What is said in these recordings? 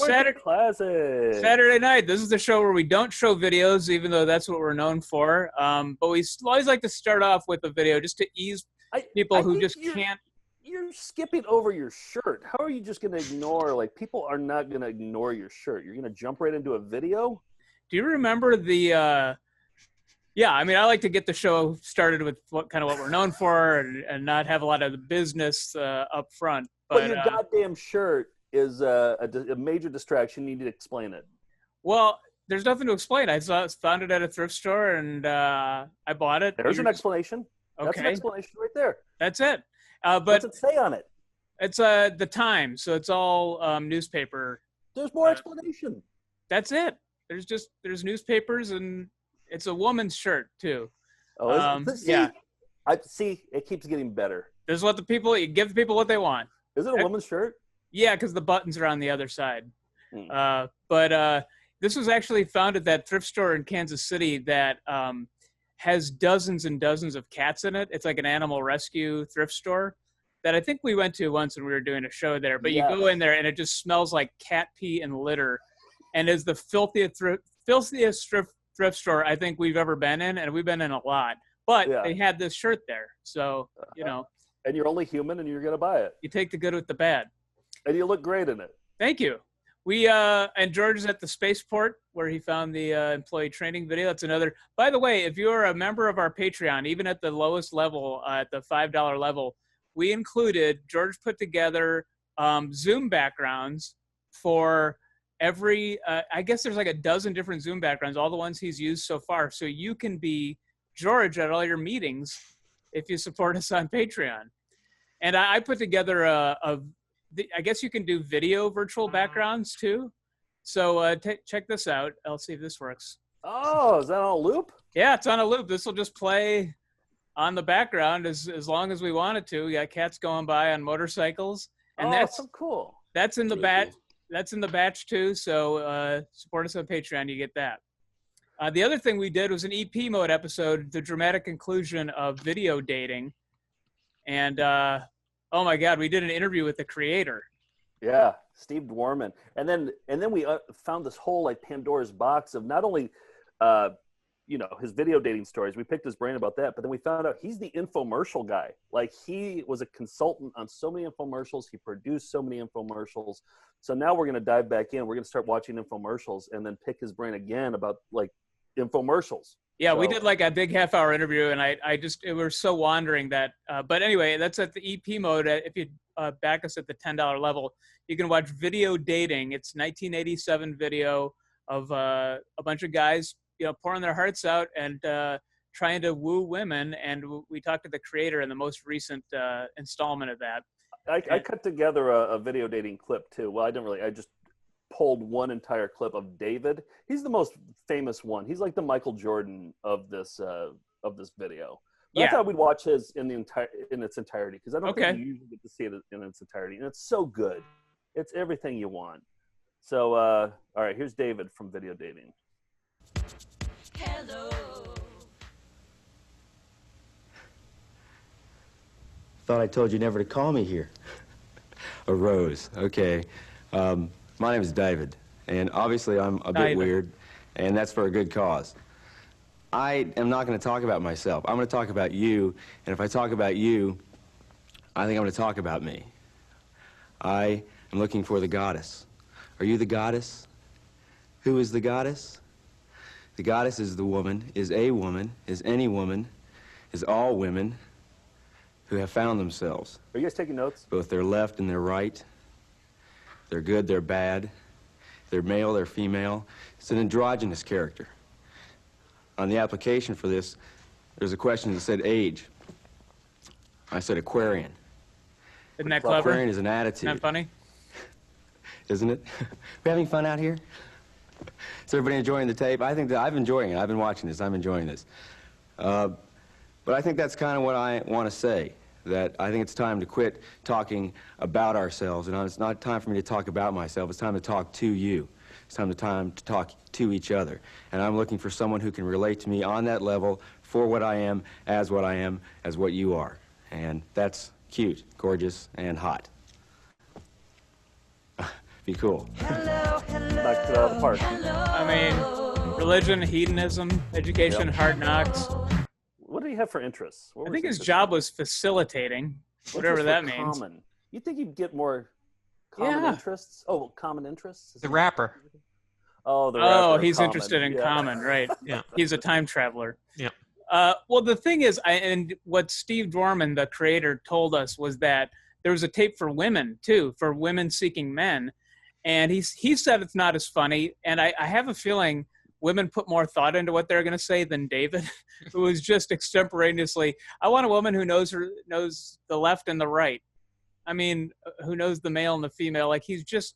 Saturday night. This is the show where we don't show videos, even though that's what we're known for. But we always like to start off with a video just to ease people who just can't. You're skipping over your shirt. How are you just going to ignore, like, people are not going to ignore your shirt. You're going to jump right into a video? Do you remember the, yeah, I mean, I like to get the show started with what we're known for and not have a lot of the business up front. But your goddamn shirt is a major distraction. You need to explain it. Well, there's nothing to explain. I found it at a thrift store and I bought it. There's an explanation. Okay. That's an explanation right there. That's it. But what's it say on it? It's the Times, so it's all newspaper. There's more explanation. That's it. There's newspapers, and it's a woman's shirt too. Oh, yeah. I see. It keeps getting better. This is what you give the people what they want. Is it a woman's shirt? Yeah, because the buttons are on the other side. But this was actually found at that thrift store in Kansas City that has dozens and dozens of cats in it. It's like an animal rescue thrift store that I think we went to once when we were doing a show there. But you go in there and it just smells like cat pee and litter, and is the filthiest thrift store I think we've ever been in, and we've been in a lot. But they had this shirt there, so you know. And you're only human, and you're gonna buy it. You take the good with the bad. And you look great in it. Thank you. We and George is at the spaceport where he found the employee training video. That's another. By the way, if you're a member of our Patreon, even at the lowest level, at the $5 level, we included, George put together Zoom backgrounds for every. I guess there's like a dozen different Zoom backgrounds, all the ones he's used so far. So you can be George at all your meetings if you support us on Patreon. And I put together I guess you can do video virtual backgrounds too. So check this out. I'll see if this works. Oh, is that on a loop? Yeah, it's on a loop. This will just play on the background as long as we want it to. We got cats going by on motorcycles. And that's so cool. That's in the batch. That's in the batch too. So support us on Patreon. You get that. The other thing we did was an EP mode episode, the dramatic conclusion of video dating. And oh my God, we did an interview with the creator. Yeah, Steve Dwarman. And then we found this whole like Pandora's box of not only, his video dating stories. We picked his brain about that, but then we found out he's the infomercial guy. Like, he was a consultant on so many infomercials. He produced so many infomercials. So now we're going to dive back in. We're going to start watching infomercials and then pick his brain again about like infomercials. Yeah, we did like a big half-hour interview, and it was so wandering that. But anyway, that's at the EP mode. If you back us at the $10 level, you can watch Video Dating. It's 1987 video of a bunch of guys, pouring their hearts out and trying to woo women. And we talked to the creator in the most recent installment of that. I cut together a video dating clip too. Well, I didn't really. I just pulled one entire clip of David. He's the most famous one. He's like the Michael Jordan of this video. But I thought we'd watch his in its entirety, because I don't think you usually get to see it in its entirety, and it's so good. It's everything you want. So all right, here's David from Video Dating. Hello. Thought I told you never to call me here. A rose, okay. My name is David, and obviously I'm a bit weird, and that's for a good cause. I am not going to talk about myself. I'm going to talk about you, and if I talk about you, I think I'm going to talk about me. I am looking for the goddess. Are you the goddess? Who is the goddess? The goddess is the woman, is a woman, is any woman, is all women who have found themselves. Are you guys taking notes? Both their left and their right. They're good, they're bad. They're male, they're female. It's an androgynous character. On the application for this, there's a question that said age. I said Aquarian. Isn't that clever? Aquarian is an attitude. Isn't that funny? Isn't it? We having fun out here? Is everybody enjoying the tape? I think that I'm enjoying it. I've been watching this. I'm enjoying this. But I think that's kind of what I want to say. That I think it's time to quit talking about ourselves, and it's not time for me to talk about myself. It's time to talk to you. It's time to talk to each other. And I'm looking for someone who can relate to me on that level, for what I am, as what you are. And that's cute, gorgeous, and hot. Be cool. Hello, knocked it out of the park. I mean, religion, hedonism, education, hard knocks. What did he have for interests? I think his job was facilitating, whatever that means. Common. You think you'd get more common interests? Oh, common interests? The rapper. Oh, the rapper. Oh, he's common. interested in common, right? Yeah. He's a time traveler. Yeah. Well, the thing is, and what Steve Dworman, the creator, told us was that there was a tape for women, too, for women seeking men. And he said it's not as funny. And I have a feeling women put more thought into what they're going to say than David, who was just extemporaneously, I want a woman who knows the left and the right. I mean, who knows the male and the female. Like, he's just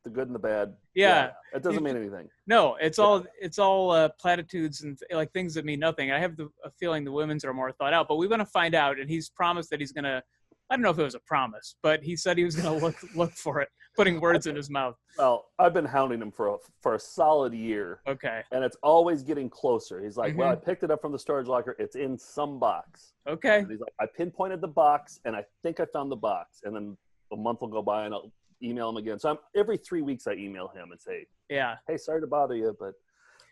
the good and the bad. Yeah. It doesn't mean anything. No, it's all platitudes and like things that mean nothing. I have a feeling the women's are more thought out, but we want to find out. And he's promised that he's going to, I don't know if it was a promise, but he said he was going to look for it, putting words in his mouth. Well, I've been hounding him for a solid year. Okay. And it's always getting closer. He's like, well, I picked it up from the storage locker. It's in some box. Okay. And he's like, I pinpointed the box, and I think I found the box. And then a month will go by, and I'll email him again. So every 3 weeks I email him and say, hey, sorry to bother you, but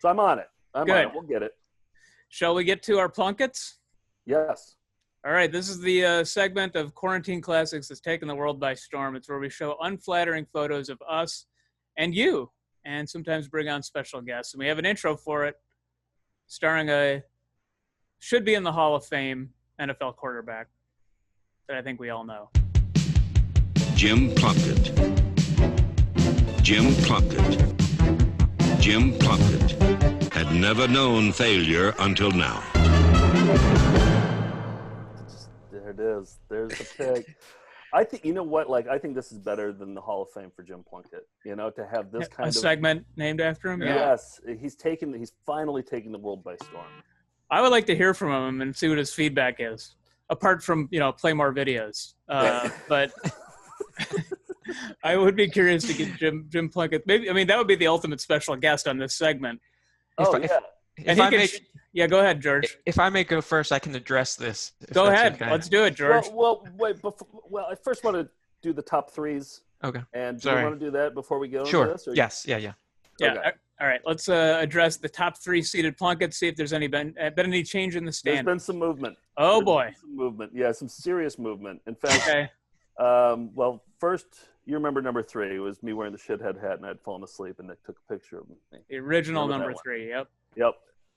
so I'm on it. I'm on it. We'll get it. Shall we get to our Plunketts? Yes. All right, this is the segment of Quarantine Classics that's taken the world by storm. It's where we show unflattering photos of us and you, and sometimes bring on special guests. And we have an intro for it, starring should be in the Hall of Fame NFL quarterback that I think we all know. Jim Plunkett. Jim Plunkett. Jim Plunkett had never known failure until now. There it is. There's the pick. I think, you know what? Like, I think this is better than the Hall of Fame for Jim Plunkett. You know, to have this kind of segment named after him. Yes, he's finally taking the world by storm. I would like to hear from him and see what his feedback is. Apart from play more videos, but I would be curious to get Jim Plunkett. Maybe that would be the ultimate special guest on this segment. Go ahead, George. If I may go first, I can address this. Go ahead. Okay. Let's do it, George. Well, wait. I first want to do the top threes. Okay. And do you want to do that before we go into this? Or yes. Yeah. Okay. All right. Let's address the top 3 seated Plunketts. See if there's been any change in the standing. There's been some movement. Oh boy. Some movement. Yeah, some serious movement. In fact, well, first, you remember number 3. It was me wearing the shithead hat, and I'd fallen asleep, and Nick took a picture of me. The original number 3. Yep.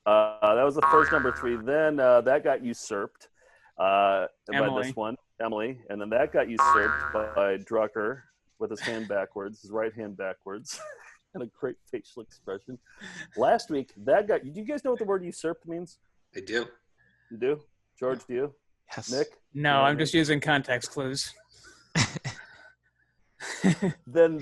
That was the first number 3. Then that got usurped by this one, Emily, and then that got usurped by Drucker with his hand backwards, his right hand backwards, and a great facial expression. Last week, that got. Do you guys know what the word usurped means? I do. You do? George, do you? Yes. Nick? No, I'm just using context clues. Then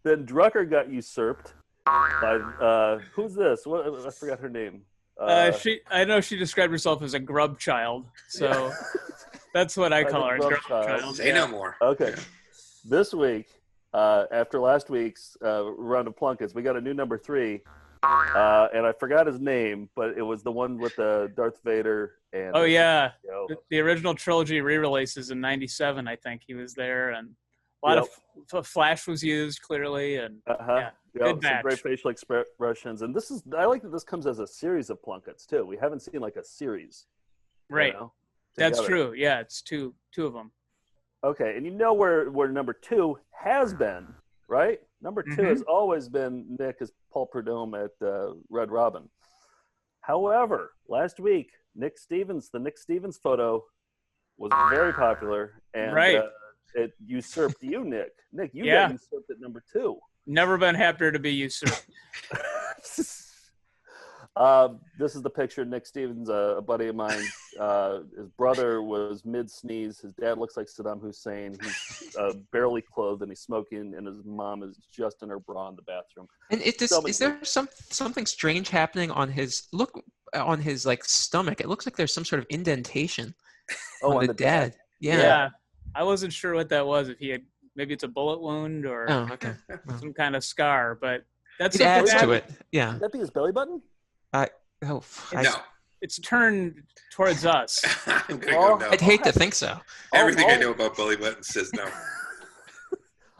Drucker got usurped by who's this? What, I forgot her name. I know she described herself as a grub child, so that's what I call her. Grub child. Say no more. Okay. This week, after last week's round of Plunketts, we got a new number 3, and I forgot his name, but it was the one with the Darth Vader and. Oh yeah, the original trilogy re-releases in '97. I think he was there, and a lot of Flash was used clearly, and good match. Some great facial expressions, and I like that this comes as a series of Plunketts too. We haven't seen like a series, right? That's true. Yeah, it's two of them. Okay, and where number 2 has been, right? Number 2 has always been Nick as Paul Prudhomme at Red Robin. However, last week, the Nick Stevens photo was very popular, and it usurped you, Nick. Nick, you got usurped at number 2. Never been happier to be usurped. This is the picture. Nick Stevens, a buddy of mine. His brother was mid-sneeze. His dad looks like Saddam Hussein. He's barely clothed, and he's smoking, and his mom is just in her bra in the bathroom. And is there something strange happening on his like stomach? It looks like there's some sort of indentation on the dad. Yeah. I wasn't sure what that was. If he had, maybe it's a bullet wound or some kind of scar, but that's it adds to it. Yeah. Would that be his belly button? It's turned towards us. I'm gonna go no. I'd hate to think so. Everything I know about belly buttons says no.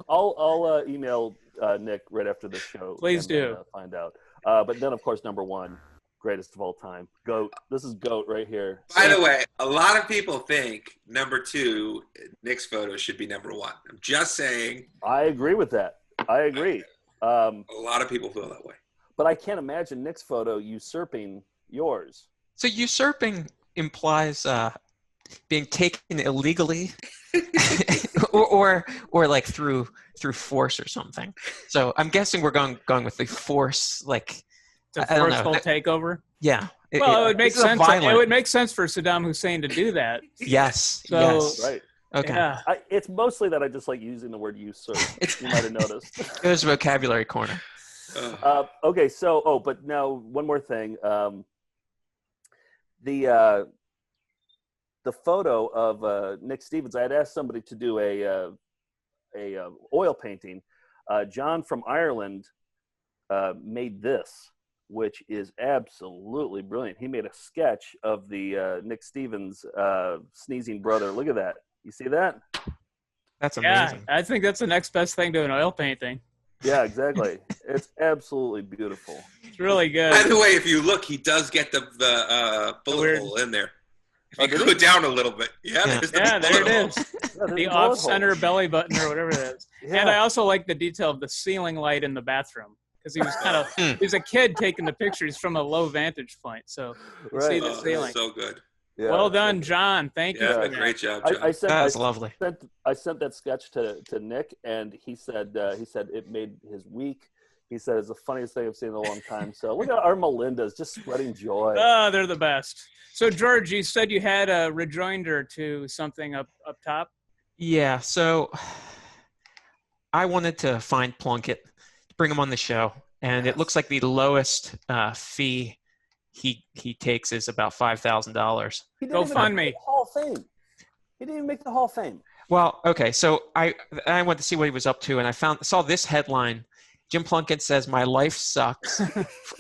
I'll email Nick, right after the show. Please do. Find out. But then, of course, number one, greatest of all time, GOAT. This is GOAT right here. By the way, a lot of people think number 2, Nick's photo, should be number 1. I'm just saying. I agree with that. I agree. A lot of people feel that way. But I can't imagine Nick's photo usurping yours. So usurping implies being taken illegally, or like through force or something. So I'm guessing we're going with the force, like it's a forceful takeover. Yeah. It would make sense. It would make sense for Saddam Hussein to do that. Yes. So, yes. Right. Okay. Yeah. It's mostly that I just like using the word usurp. You might have noticed. It was vocabulary corner. Okay. So, but now one more thing. The photo of Nick Stevens, I had asked somebody to do a oil painting. John from Ireland made this, which is absolutely brilliant. He made a sketch of the Nick Stevens sneezing brother. Look at that. You see that? That's amazing. Yeah, I think that's the next best thing to an oil painting. Yeah, exactly. It's absolutely beautiful. It's really good. By the way, if you look, he does get the bullet hole in there. If you go down a little bit. Yeah, there it is. The off-center belly button or whatever it is. Yeah. And I also like the detail of the ceiling light in the bathroom. Because he was kind of, he was a kid taking the pictures from a low vantage point. So you see the ceiling. So good. Yeah. Well done, John. Thank you. Yeah, great job, John. That was lovely. I sent that sketch to Nick, and he said it made his week. He said it's the funniest thing I've seen in a long time. So look at our Melindas just spreading joy. Oh, they're the best. So George, you said you had a rejoinder to something up top. Yeah. So I wanted to find Plunkett, bring him on the show, and it looks like the lowest fee he takes is about $5,000. Go fund me. Hall of Fame. He didn't even make the Hall of Fame. Well, okay, so I went to see what he was up to, and I saw this headline. Jim Plunkett says, "My life sucks,"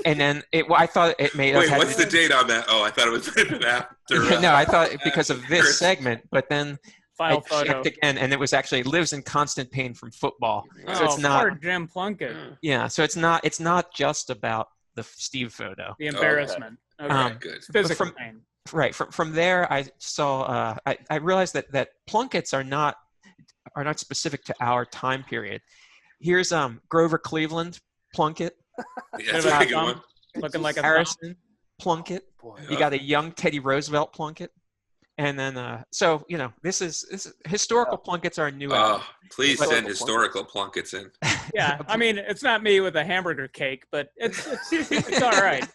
and then I thought it made. Wait, what's the date on that? Oh, I thought it was after. No, I thought because of this segment, but then File I photo checked again, and it was actually lives in constant pain from football. Oh, So it's not. Poor Jim Plunkett. Yeah, so it's not just about the Steve photo. The embarrassment. Okay. Good. Physical pain. Right. From there, I saw. I realized that Plunketts are not specific to our time period. Here's Grover Cleveland Plunkett. Yeah, that's a good one. Looking like a Harrison Plunkett. Boy. You got a young Teddy Roosevelt Plunkett, and then so this is historical Plunketts are a new. Please send historical Plunketts in. Yeah, I mean it's not me with a hamburger cake, but it's all right.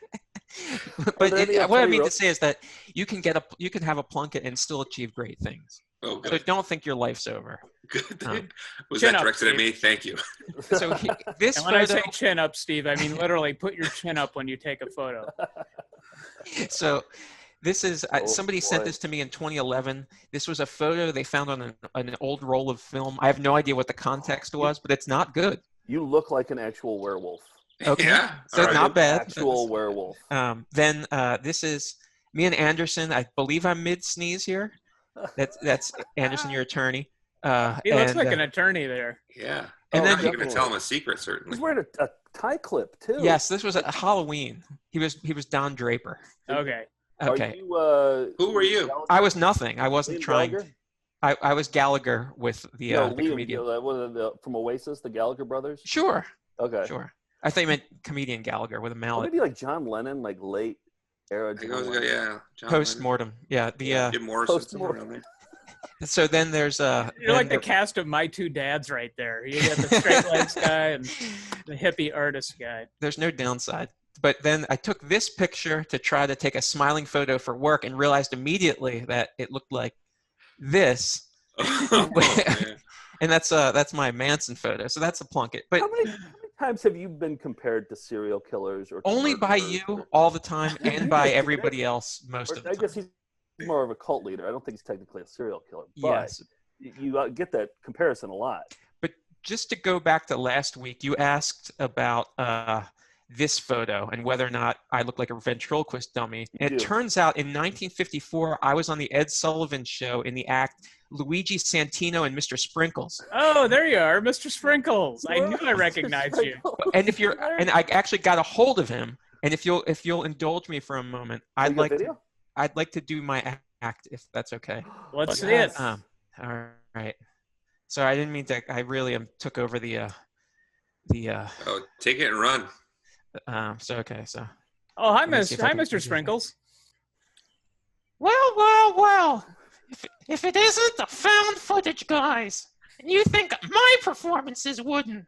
But what I mean to say is that you can have a Plunkett and still achieve great things. Oh, good. So don't think your life's over. Good. Was that directed at me? Thank you. So this and when photo, I say chin up, Steve, I mean literally put your chin up when you take a photo. So this is somebody sent this to me in 2011. This was a photo they found on an old roll of film. I have no idea what the context was, but it's not good. You look like an actual werewolf. Okay, yeah, so it's not bad. Actual werewolf. Then this is me and Anderson. I believe I'm mid-sneeze here. That's Anderson, your attorney. He looks like an attorney there. Yeah. And then you're going to tell him a secret, certainly. He's wearing a tie clip too. Yes, this was a Halloween. He was Don Draper. Okay. Okay. Who were you? I was nothing. I wasn't Liam trying. Gallagher? I was Gallagher with the Liam, comedian. From Oasis, the Gallagher brothers. Sure. Okay. Sure. I thought you meant comedian Gallagher with a mallet. Maybe like John Lennon, like late era. Yeah. Post-mortem. Yeah. Jim Morrison. Post-mortem. So then there's You're like the cast of My Two Dads right there. You got the straight legs guy and the hippie artist guy. There's no downside. But then I took this picture to try to take a smiling photo for work and realized immediately that it looked like this. And that's my Manson photo. So that's a Plunkett. But how many times have you been compared to serial killers or only by you all the time and by everybody else most of the time. I guess he's more of a cult leader. I don't think he's technically a serial killer. But yes. You get that comparison a lot. But just to go back to last week, you asked about this photo and whether or not I look like a ventriloquist dummy. And You it do. turns out in 1954, I was on the Ed Sullivan Show in the act Luigi Santino and Mr. Sprinkles. Oh, there you are, Mr. Sprinkles. I knew I recognized you. And I actually got a hold of him. And if you'll indulge me for a moment, I'd like to do my act, if that's okay. Let's see it. All right. So I didn't mean to. I really took over the. Oh, take it and run. So okay. So. Oh, hi, Let me see if I can Mr. do Sprinkles. Well. If it isn't the found footage guys, and you think my performance is wooden.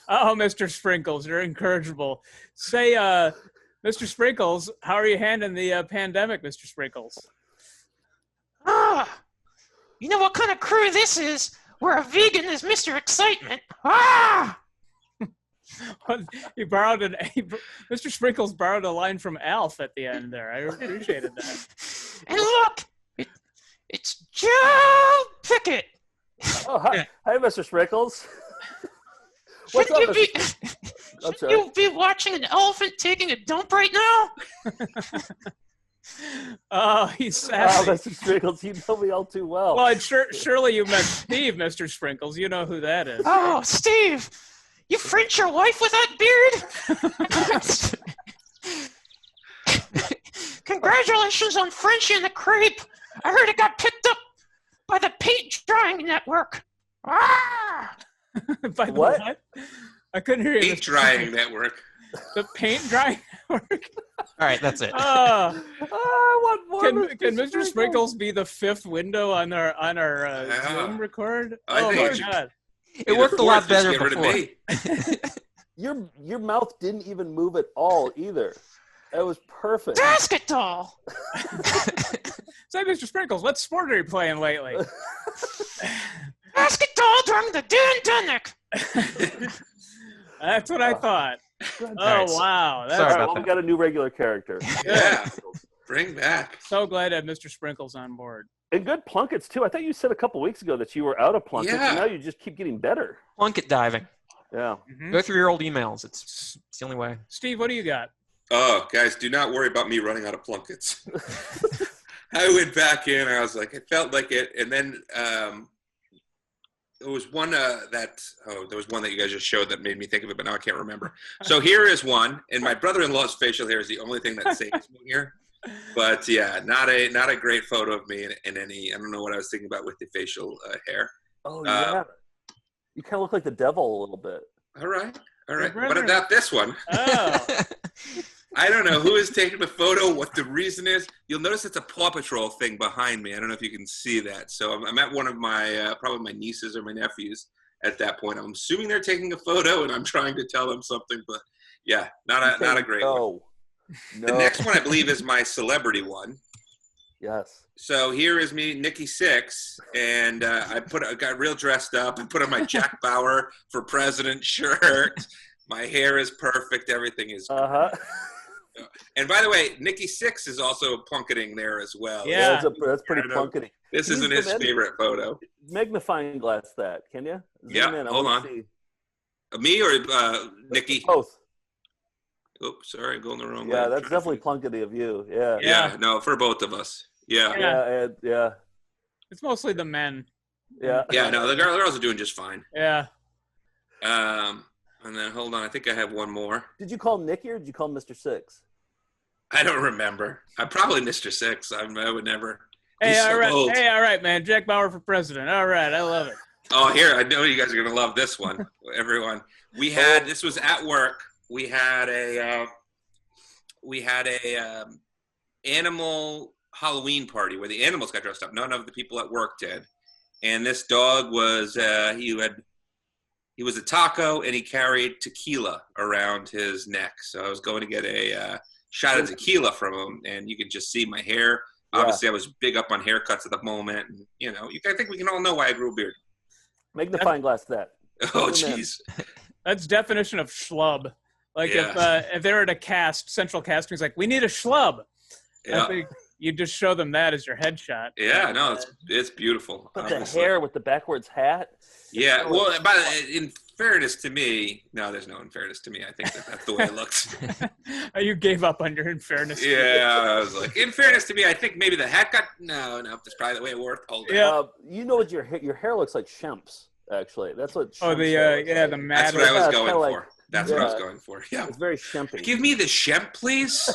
Oh, Mr. Sprinkles, you're incorrigible. Say, Mr. Sprinkles, how are you handling the pandemic, Mr. Sprinkles? You know what kind of crew this is? Where a vegan is Mr. Excitement. Mr. Sprinkles borrowed a line from Alf at the end there. I appreciated that. And look, it's Joe Pickett. Oh, hi, Mr. Sprinkles. What's Shouldn't up, you be watching an elephant taking a dump right now? Oh, he's sassy. Oh, Mr. Sprinkles, you know me all too well. Well, and surely you meant Steve, Mr. Sprinkles. You know who that is. Oh, Steve, you French your wife with that beard? Congratulations on Frenchie and the Crepe. I heard it got picked up by the paint drying network. By the what? I couldn't hear you. Paint drying network. The paint drying network. All right, that's it. I want more. Can Mr. Sprinkles be the fifth window on our Zoom record? Oh my God! It worked a lot better before. Your mouth didn't even move at all either. That was perfect. Basket doll. Say, Mr. Sprinkles, what sport are you playing lately? Basket doll during the pandemic. That's what I thought. Oh, wow. Sorry about that. We got a new regular character. Yeah. Bring back. So glad to have Mr. Sprinkles on board. And good Plunketts, too. I thought you said a couple weeks ago that you were out of Plunketts, Yeah. and now you just keep getting better. Plunkett diving. Yeah. Mm-hmm. Go through your old emails. It's the only way. Steve, what do you got? Oh, guys, do not worry about me running out of Plunketts. I went back in. I was like, it felt like it. And then there was one there was one that you guys just showed that made me think of it, but now I can't remember. So here is one. And my brother-in-law's facial hair is the only thing that saves me here. But yeah, not a great photo of me in any. I don't know what I was thinking about with the facial hair. Oh yeah, you kind of look like the devil a little bit. All right. What about this one? Oh, I don't know who is taking the photo. What the reason is? You'll notice it's a Paw Patrol thing behind me. I don't know if you can see that. So I'm at one of my probably my nieces or my nephews at that point. I'm assuming they're taking a photo, and I'm trying to tell them something. But yeah, not a great one. No. The next one, I believe, is my celebrity one. Yes. So here is me, Nikki Sixx, and I got real dressed up. I put on my Jack Bauer for President shirt. My hair is perfect. Everything is. And by the way, Nikki Sixx is also plunketing there as well. Yeah, that's pretty plunketing. This isn't his favorite photo. Magnifying glass that, can you? Yeah, hold on. See. Me or Nikki? Both. Oops, sorry, going the wrong way. Yeah, that's definitely plunkety of you. Yeah. Yeah, no, for both of us. Yeah. Yeah. It's mostly the men. Yeah. Yeah, no, the girls are doing just fine. Yeah. And then hold on, I think I have one more. Did you call Nicky or did you call Mr. Six? I don't remember. I'm probably Mr. Six. I would never. Hey, all right. Old. Hey, all right, man. Jack Bauer for president. All right, I love it. Oh, here, I know you guys are gonna love this one. Everyone, this was at work. We had a animal Halloween party where the animals got dressed up. None of the people at work did. And this dog was he was a taco and he carried tequila around his neck. So I was going to get a shot of tequila from him, and you could just see my hair. Yeah. Obviously, I was big up on haircuts at the moment. And, I think we can all know why I grew a beard. Magnifying glass that. Oh, jeez. That's definition of schlub. Like if they were at a central casting, it's like, we need a schlub. Yeah. I think you just show them that as your headshot. Yeah, no, it's beautiful. But the hair with the backwards hat. Yeah, well, fairness to me, no, there's no unfairness to me. I think that's the way it looks. You gave up on your unfairness. Yeah, I was like, in fairness to me, I think maybe the hat got, no, that's probably the way it worked. Yeah. You know what your hair looks like? Shemp's, actually. That's what. Oh, Shemp's hair looks like. the mad. That's what I was Yeah, going kinda for. That's what I was going for. Yeah. It's very Shempy. Give me the Shemp, please.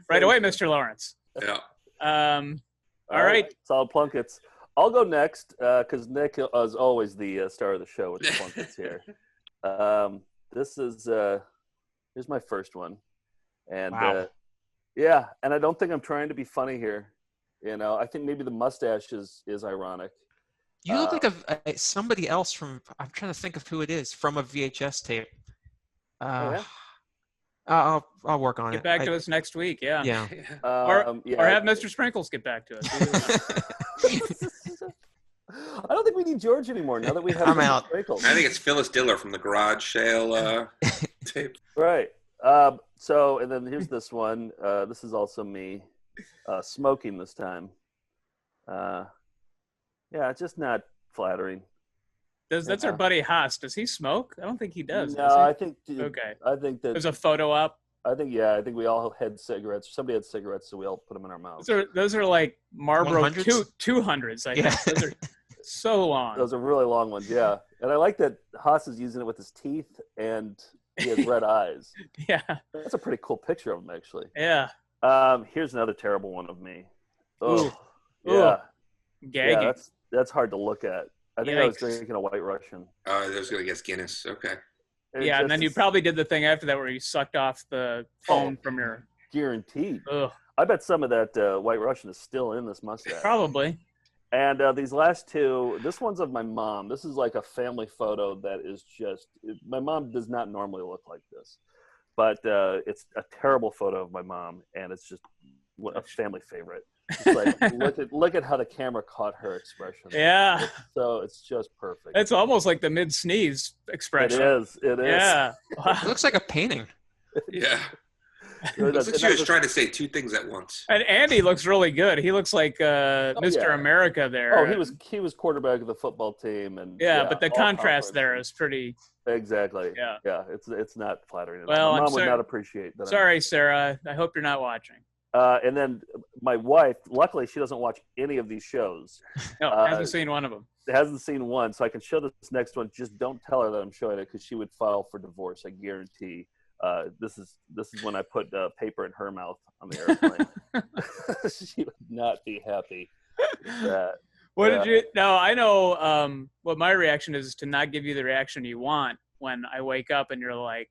Right away, Mr. Lawrence. Yeah. All right. Solid Plunketts. I'll go next because Nick is always the star of the show with the Plunketts here. This is here's my first one, and Wow. yeah, and I don't think I'm trying to be funny here. You know, I think maybe the mustache is ironic. You look like somebody else from. I'm trying to think of who it is from a VHS tape. Yeah? I'll work on Get it. back to us next week. Yeah. Yeah. Or Yeah. have Mr. Sprinkles get back to us. I don't think we need George anymore now that we have. I'm out. Sprinkles. I think it's Phyllis Diller from the Garage Sale tape. Right. So, and then here's this one. This is also me smoking this time. Yeah, it's just not flattering. That's our buddy Haas. Does he smoke? I don't think he does. No, does he? I think. Okay. I think that. There's a photo up. I think we all had cigarettes. Somebody had cigarettes, so we all put them in our mouths. Those are like Marlboro 100s? 200s. I think. Those are so long. Those are really long ones, yeah. And I like that Haas is using it with his teeth, and he has red eyes. Yeah. That's a pretty cool picture of him, actually. Yeah. Here's another terrible one of me. Oh, Ooh. yeah. Gagging. Yeah, that's hard to look at. I think I was Yikes. drinking a White Russian. Oh, I was going to guess Guinness. Okay. Yeah, and then you probably did the thing after that where you sucked off the foam from your. Guaranteed. Ugh. I bet some of that White Russian is still in this mustache. Probably. And these last two, this one's of my mom. This is like a family photo that is just, my mom does not normally look like this. But it's a terrible photo of my mom, and it's just a family favorite. It's like, look at how the camera caught her expression. Yeah. So it's just perfect. It's almost like the mid-sneeze expression. It is. Yeah. It looks like a painting. Yeah. Looks like she was trying to say two things at once. And Andy looks really good. He looks like Mr. yeah. America there. Oh, he was quarterback of the football team, and yeah, but the all contrast there conference. is pretty. Exactly. Yeah. Yeah. It's not flattering at all. Well, My I'm mom would sorry- not appreciate that. Sorry, Sarah. I hope you're not watching. And then my wife, luckily, she doesn't watch any of these shows. No, hasn't seen one of them. Hasn't seen one, so I can show this next one. Just don't tell her that I'm showing it, because she would file for divorce. I guarantee. This is when I put paper in her mouth on the airplane. She would not be happy with that. What did you? No, I know what my reaction is to not give you the reaction you want when I wake up and you're like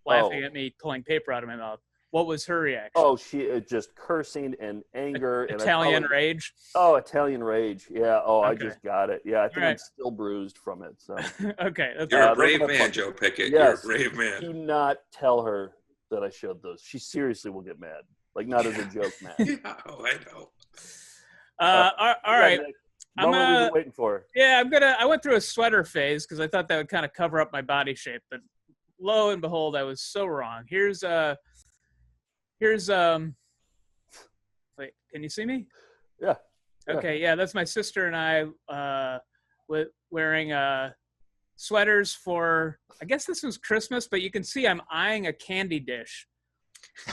laughing at me pulling paper out of my mouth. What was her reaction? Oh, she just cursing and anger and Italian rage. Oh, Italian rage. Yeah. Oh, Okay. I just got it. Yeah, I think I'm Right. still bruised from it. So Okay, that's You're a those brave are my man, fucking- Joe Pickett. Yes. You're a brave man. do not tell her that I showed those. She seriously will get mad. Like, not as a joke, man. Yeah, oh, I know. all right. What have we been waiting for? Yeah, I went through a sweater phase because I thought that would kind of cover up my body shape, but lo and behold, I was so wrong. Here's wait, can you see me? Yeah. Okay, yeah, that's my sister and I wearing sweaters for, I guess this was Christmas, but you can see I'm eyeing a candy dish.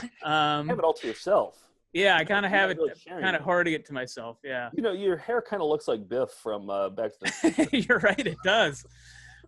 You have it all to yourself. Yeah, I kind of have it, Really sharing kind of it. hoarding it to myself. Yeah. You know, your hair kind of looks like Biff from Back to the You're right, it does.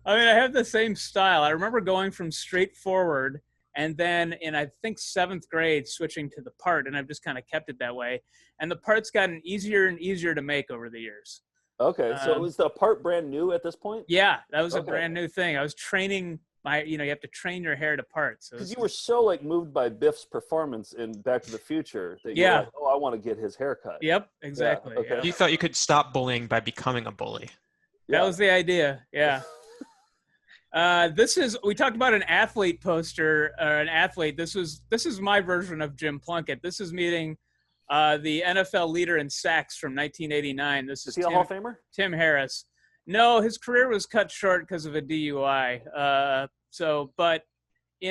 I mean, I have the same style. I remember going from straightforward and then in, I think, 7th grade, switching to the part, and I've just kind of kept it that way. And the part's gotten easier and easier to make over the years. Okay, so is the part brand new at this point? Yeah, that was a Okay. brand new thing. I was training you have to train your hair to part. So Because you were so like moved by Biff's performance in Back to the Future that you were Yeah. like, oh, I want to get his haircut. Yep, exactly. okay. Yeah. You thought you could stop bullying by becoming a bully. That was the idea. Yeah. We talked about an athlete poster, or an athlete. This is my version of Jim Plunkett. This is meeting the NFL leader in sacks from 1989. This Is is he a Hall of Famer? Tim Harris. No, his career was cut short because of a DUI. But he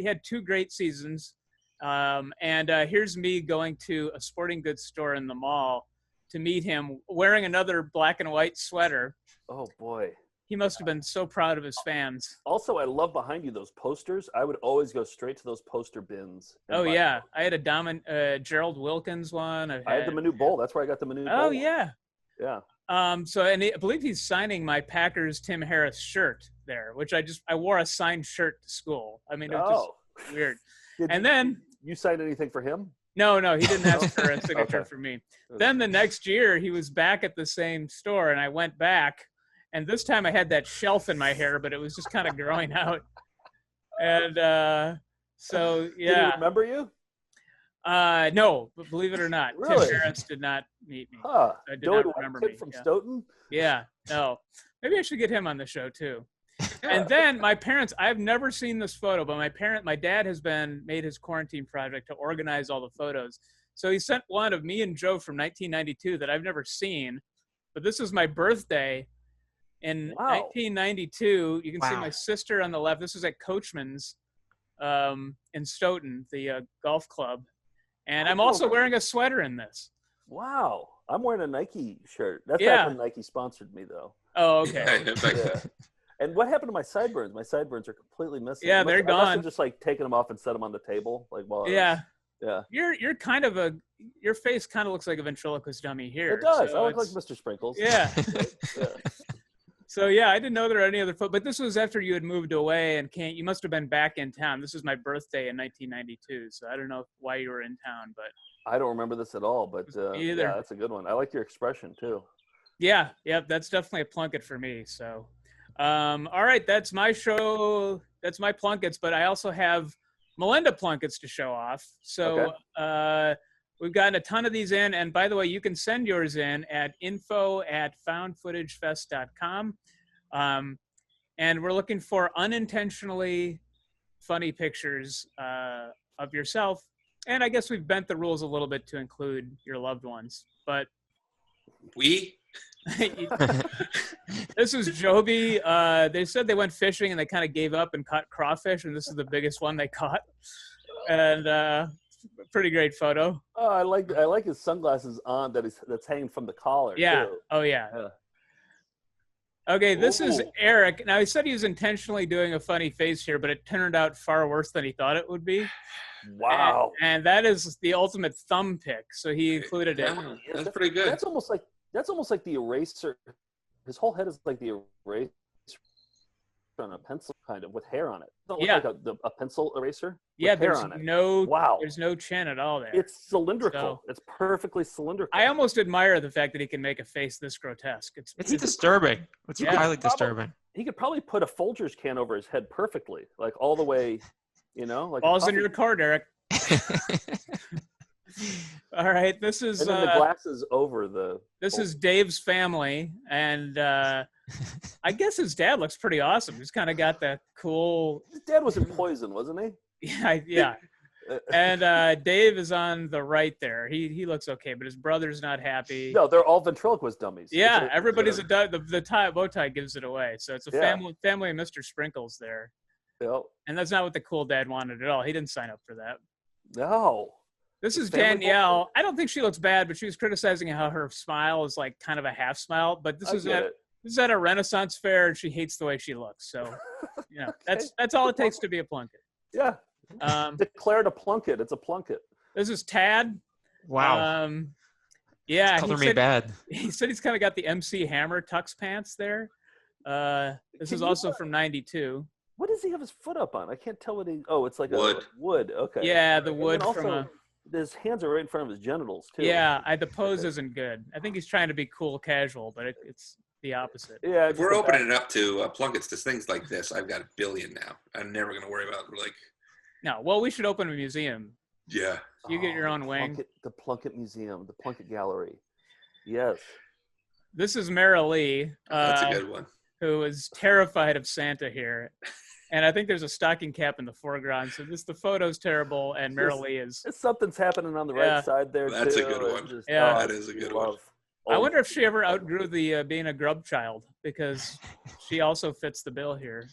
had 2 great seasons. Here's me going to a sporting goods store in the mall to meet him, wearing another black and white sweater. Oh boy. he must have been so proud of his fans. Also, I love behind you those posters. I would always go straight to those poster bins. Oh yeah, I had a Gerald Wilkins one. I had the Minute Bowl. That's where I got the Minute Bowl. Oh yeah. Yeah. So I believe he's signing my Packers Tim Harris shirt there, which I wore a signed shirt to school. I mean, it was just weird. Then you signed anything for him? No, he didn't ask for a signature Okay. for me. Then the next year he was back at the same store, and I went back, and this time I had that shelf in my hair, but it was just kind of growing out. And so yeah. Did he remember you? No, but believe it or not, Really? Tim Harris did not meet me. Huh. I did not remember Kid me. from Yeah. Stoughton? Yeah, no. Maybe I should get him on the show too. And then my parents, I've never seen this photo, but my dad has made his quarantine project to organize all the photos. So he sent one of me and Joe from 1992 that I've never seen, but this is my birthday in 1992. You can see my sister on the left. This is at Coachman's in Stoughton, the golf club. And I'm also wearing a sweater in this. Wow. I'm wearing a Nike shirt. That's Yeah. back when Nike sponsored me, though. Oh, okay. Yeah. And what happened to my sideburns? My sideburns are completely missing. Yeah, they're I must have gone. just like taken them off and set them on the table, like while I was- Yeah. yeah. You're kind of your face kind of looks like a ventriloquist dummy here. It does. So I look like it's- Mr. Sprinkles. Yeah. Yeah. So yeah, I didn't know there were any other photos, but this was after you had moved away and you must have been back in town. This is my birthday in 1992, so I don't know why you were in town, but I don't remember this at all, but Me either. yeah, that's a good one. I like your expression too. yeah, that's definitely a Plunkett for me. So, all right, that's my show. That's my Plunketts, but I also have Melinda Plunketts to show off. So we've gotten a ton of these in, and by the way, you can send yours in at info@foundfootagefest.com. And we're looking for unintentionally funny pictures of yourself. And I guess we've bent the rules a little bit to include your loved ones. But this is Joby. They said they went fishing and they kind of gave up and caught crawfish, and this is the biggest one they caught. And pretty great photo. Oh, I like his sunglasses on that's hanging from the collar. Yeah. Too. Oh yeah. Yeah. Okay, this is Ooh. Eric. Now, he said he was intentionally doing a funny face here, but it turned out far worse than he thought it would be. Wow. And that is the ultimate thumb pick. So he included it. Yeah, that's pretty good. That's almost like the eraser. His whole head is like the eraser on a pencil, kind of with hair on it. Doesn't it look like a pencil eraser? Yeah, with hair there's on it. there's no chin at all there. It's cylindrical. So- It's perfectly cylindrical. I almost admire the fact that he can make a face this grotesque. It's disturbing. It's Yeah. highly disturbing. He could probably put a Folgers can over his head perfectly, like all the way, like balls a in your puffy- court, Eric. All right, this is And then the glasses over the. this is Dave's family, and I guess his dad looks pretty awesome. He's kind of got that cool. His dad was in Poison, wasn't he? Yeah. And Dave is on the right there. He looks okay, but his brother's not happy. No, they're all ventriloquist dummies. Yeah, It's everybody's the bow tie gives it away. So it's a Yeah. family of Mr. Sprinkles there. No. And that's not what the cool dad wanted at all. He didn't sign up for that. No. This is Family Danielle. I don't think she looks bad, but she was criticizing how her smile is like kind of a half smile. But this I is get at it. this is at a Renaissance fair, and she hates the way she looks. So, that's all it takes to be a Plunkett. Yeah. Declared a Plunkett. It's a Plunkett. This is Tad. Wow. Yeah, Color me bad. He said he's kind of got the MC Hammer tux pants there. This is also from '92. What does he have his foot up on? I can't tell what he. Oh, it's like Wood. a wood. Okay. Yeah, the And wood then also, from a. his hands are right in front of his genitals too. Yeah, the pose isn't good. I think he's trying to be cool, casual, but it's the opposite. Yeah. If we're opening it up to Plunketts to things like this, I've got a billion now. I'm never going to worry about No, well, we should open a museum. yeah. You get your own wing. The Plunkett Museum, the Plunkett Gallery. Yes. This is Mara Lee, That's a good one. who is terrified of Santa here. And I think there's a stocking cap in the foreground. So the photo's terrible, and Mara Lee is. Something's happening on the Yeah. right side there. That's a too, good and one. just- Yeah. oh, That is a good one. love I all wonder the- if she ever outgrew the being a grub child, because she also fits the bill here.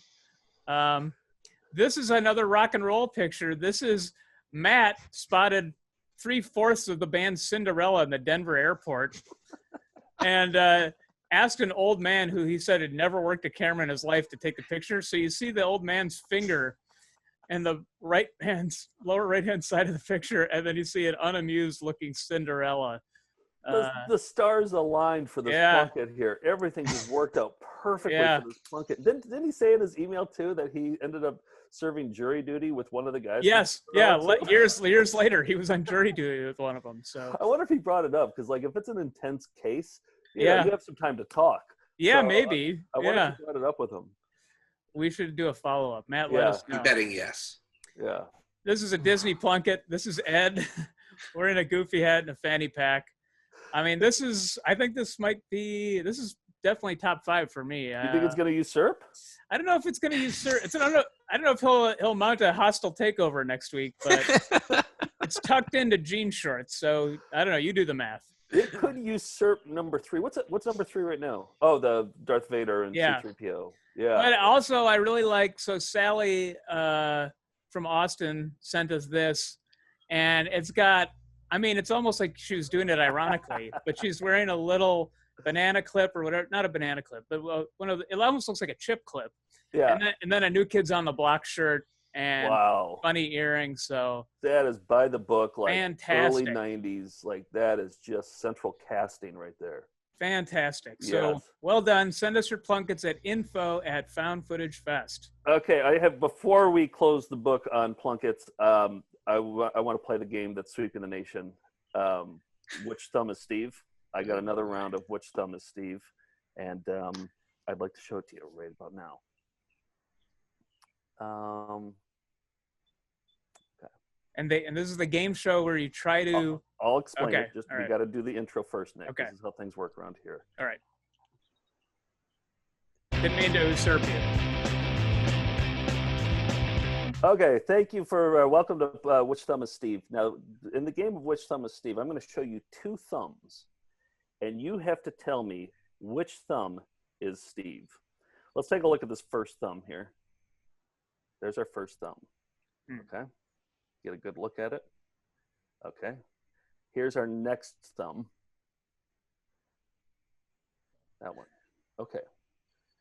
This is another rock and roll picture. This is Matt spotted 3/4 of the band Cinderella in the Denver airport, and asked an old man who he said had never worked a camera in his life to take the picture. So you see the old man's finger in the lower right-hand side of the picture, and then you see an unamused looking Cinderella. The stars aligned for this Plunkett here. Everything just worked out perfectly for this Plunkett. Didn't he say in his email too that he ended up serving jury duty with one of the guys? Yes, years later, he was on jury duty with one of them. So I wonder if he brought it up, because like if it's an intense case, you know, you have some time to talk. Yeah, so, maybe. I wonder if he brought it up with him. We should do a follow-up. Matt, let us know. I'm betting yes. Yeah. This is a Disney Plunkett. This is Ed. We're in a goofy hat and a fanny pack. I mean, this is definitely top 5 for me. You think it's going to usurp? I don't know if it's going to usurp. I don't know if he'll mount a hostile takeover next week, but it's tucked into jean shorts. So I don't know. You do the math. It could usurp number 3. What's number 3 right now? Oh, the Darth Vader and C-3PO. Yeah. But also, I really like. So Sally from Austin sent us this, and it's got. I mean, it's almost like she was doing it ironically, but she's wearing a little banana clip or whatever. Not a banana clip, but it almost looks like a chip clip. Yeah. And then a New Kids on the Block shirt and funny earrings. So that is by the book, like fantastic. Early 90s. Like that is just central casting right there. Fantastic. So well done. Send us your Plunketts at info@foundfootagefest. Okay, before we close the book on Plunketts, I want to play the game that's sweeping the nation. Which thumb is Steve? I got another round of which thumb is Steve, and I'd like to show it to you right about now. Okay. And this is the game show where you try to. I'll explain it. Just we got to do the intro first, Nick. Okay. This is how things work around here. All right. Didn't mean to usurp you. Okay, thank you for welcome to Which Thumb is Steve. Now, in the game of Which Thumb is Steve, I'm going to show you 2 thumbs, and you have to tell me which thumb is Steve. Let's take a look at this first thumb here. There's our first thumb. Okay, get a good look at it. Okay, here's our next thumb. That one. Okay,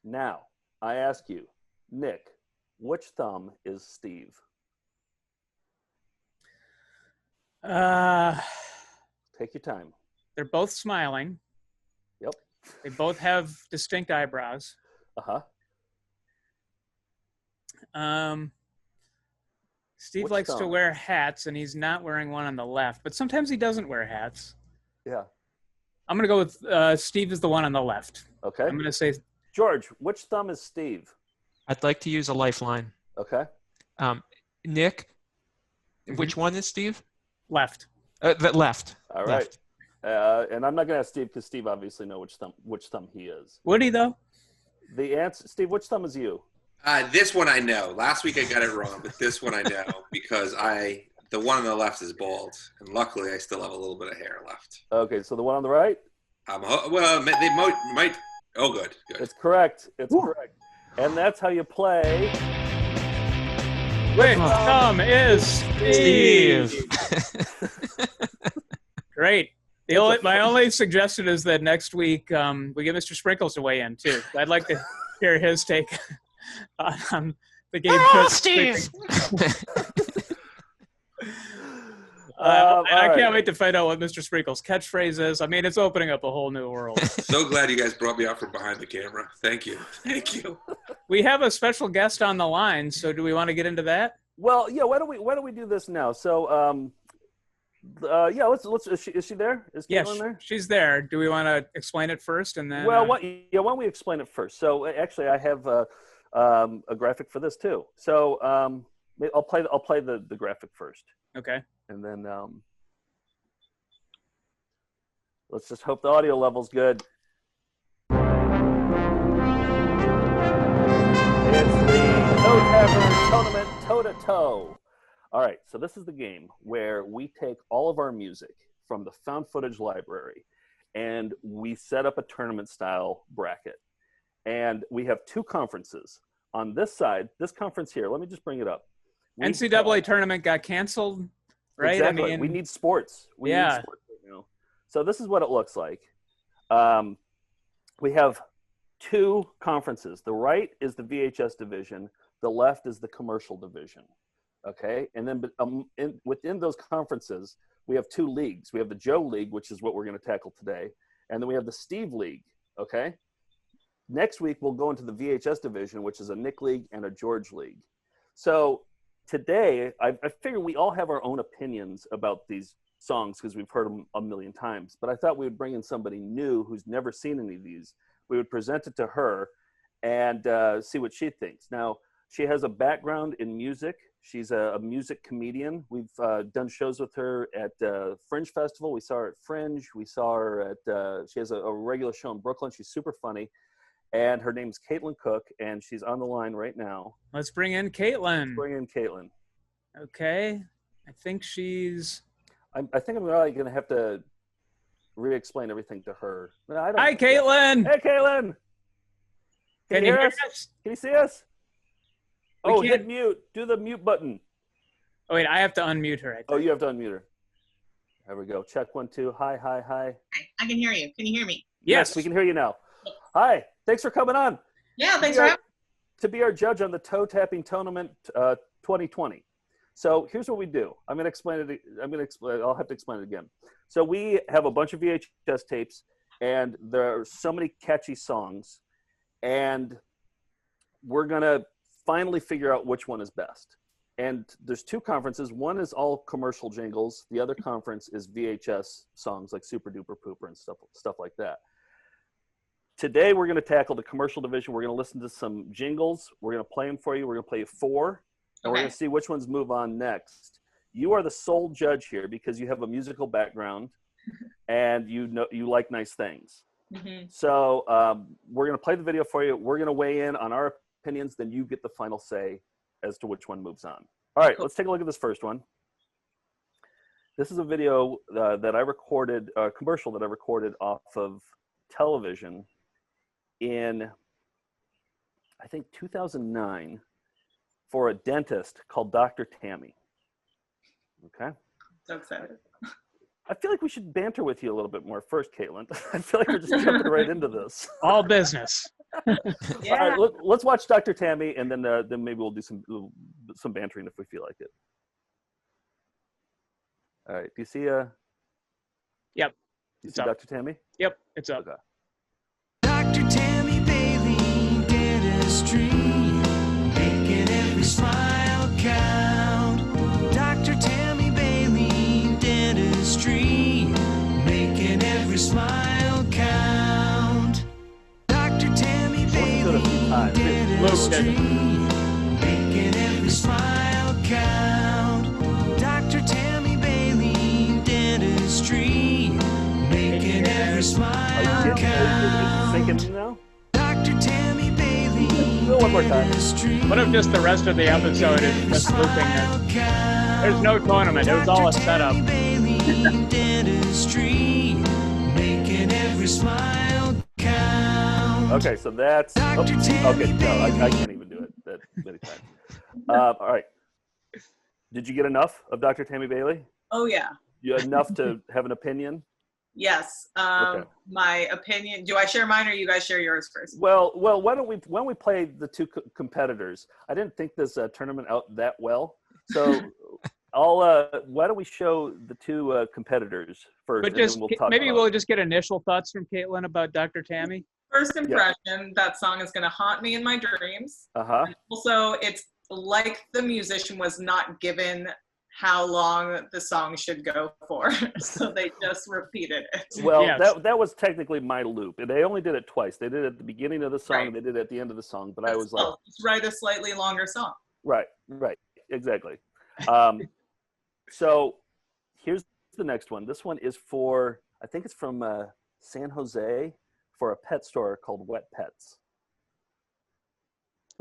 now I ask you, Nick, which thumb is Steve? Take your time. They're both smiling. Yep. They both have distinct eyebrows. Uh-huh. Steve likes to wear hats, and he's not wearing one on the left, but sometimes he doesn't wear hats. Yeah. I'm going to go with Steve is the one on the left. Okay. I'm going to say... George, which thumb is Steve? I'd like to use a lifeline. Okay. Nick, which one is Steve? Left. The left. All right. Left. And I'm not going to ask Steve because Steve obviously knows which thumb he is. Would he, though? The answer, Steve, which thumb is you? This one I know. Last week I got it wrong, but this one I know because the one on the left is bald, and luckily I still have a little bit of hair left. Okay, so the one on the right? Well, they might. Oh, good. It's correct. It's correct. And that's how you play. Which thumb is Steve? Great. My only suggestion is that next week we get Mr. Sprinkles to weigh in, too. I'd like to hear his take on the game. Steve! I can't wait to find out what Mr. Sprinkles' catchphrase is. I mean, it's opening up a whole new world. So glad you guys brought me out from behind the camera. Thank you. Thank you. We have a special guest on the line, so do we want to get into that? Well, yeah. Why don't we do this now? So, let's. Is she there? Is Caitlin there? She's there. Do we want to explain it first, and then? Well, why don't we explain it first? So, actually, I have a graphic for this too. So, I'll play the graphic first. Okay. And then let's just hope the audio level's good. It's the Toe Tavern Tournament toe-to-toe. All right, so this is the game where we take all of our music from the found footage library and we set up a tournament-style bracket. And we have 2 conferences. On this side, this conference here, let me just bring it up. NCAA tournament got canceled. Right. Exactly. I mean, we need sports. We need sports right now. So this is what it looks like. we have two conferences. The right is the VHS division. The left is the commercial division. Okay, and then within those conferences, we have two leagues. We have the Joe League, which is what we're going to tackle today, and then we have the Steve League. Okay, next week we'll go into the VHS division, which is a Nick League and a George League. So today, I figure we all have our own opinions about these songs because we've heard them a million times. But I thought we would bring in somebody new who's never seen any of these. We would present it to her and see what she thinks. Now, she has a background in music. She's a music comedian. We've done shows with her at Fringe Festival. We saw her at Fringe. We saw her at, she has a regular show in Brooklyn. She's super funny. And her name's Caitlin Cook, and she's on the line right now. Let's bring in Caitlin. Bring in Caitlin. Okay. I think she's... I think I'm really going to have to re-explain everything to her. Hi, Caitlin. Hey, Caitlin. Can you hear us? Can you see us? Oh, hit mute. Do the mute button. Oh, wait, I have to unmute her. Oh, you have to unmute her. There we go. Check 1, 2. Hi. Hi, I can hear you. Can you hear me? Yes, we can hear you now. Hi. Thanks for coming on. Yeah, thanks for having me. To be our judge on the Toe Tapping Tournament 2020. So here's what we do. I'm going to explain it. I'll have to explain it again. So we have a bunch of VHS tapes, and there are so many catchy songs, and we're going to finally figure out which one is best. And there's two conferences. One is all commercial jingles. The other conference is VHS songs like Super Duper Pooper and stuff like that. Today, we're going to tackle the commercial division. We're going to listen to some jingles. We're going to play them for you. We're going to play you 4. And we're going to see which ones move on next. You are the sole judge here because you have a musical background and you like nice things. Mm-hmm. So we're going to play the video for you. We're going to weigh in on our opinions. Then you get the final say as to which one moves on. All right, let's take a look at this first one. This is a video that I recorded, a commercial that I recorded off of television in, I think, 2009. For a dentist called Dr. Tammy. Okay? So excited. I feel like we should banter with you a little bit more first, Caitlin. I feel like we're just jumping right into this. All business. Yeah. All right, let's watch Dr. Tammy, and then maybe we'll do some bantering if we feel like it. All right. Do you see Yep. Do you see Dr. Tammy? Yep. It's up. Okay. Dr. Tammy Bailey Dentistry. Smile count. Dr. Tammy Bailey Dentistry, making every smile count. Dr. Tammy Bailey Dentistry, making every smile count. Dr. Tammy Bailey Dentistry, making every smile count. Sinking now? Dr. Tammy Bailey. One more time. What if just the rest of the episode is just looping it? There's no tournament. It was all a setup. Okay, so that's... okay, no, I can't even do it that many times. All right. Did you get enough of Dr. Tammy Bailey? Oh, yeah. You had enough to have an opinion? Yes. Okay. My opinion. Do I share mine or you guys share yours first? Well, why don't we, when we play the two competitors, I didn't think this tournament out that well. So why don't we show the two competitors first? But just, we'll just get initial thoughts from Caitlin about Dr. Tammy. First impression, that song is going to haunt me in my dreams. Uh-huh. Also, it's like the musician was not given how long the song should go for, so they just repeated it. Well, yes. that was technically my loop. They only did it twice. They did it at the beginning of the song, right. And they did it at the end of the song. But I was like, just write a slightly longer song. Right, exactly. So here's the next one. This one is for, I think it's from San Jose, for a pet store called Wet Pets.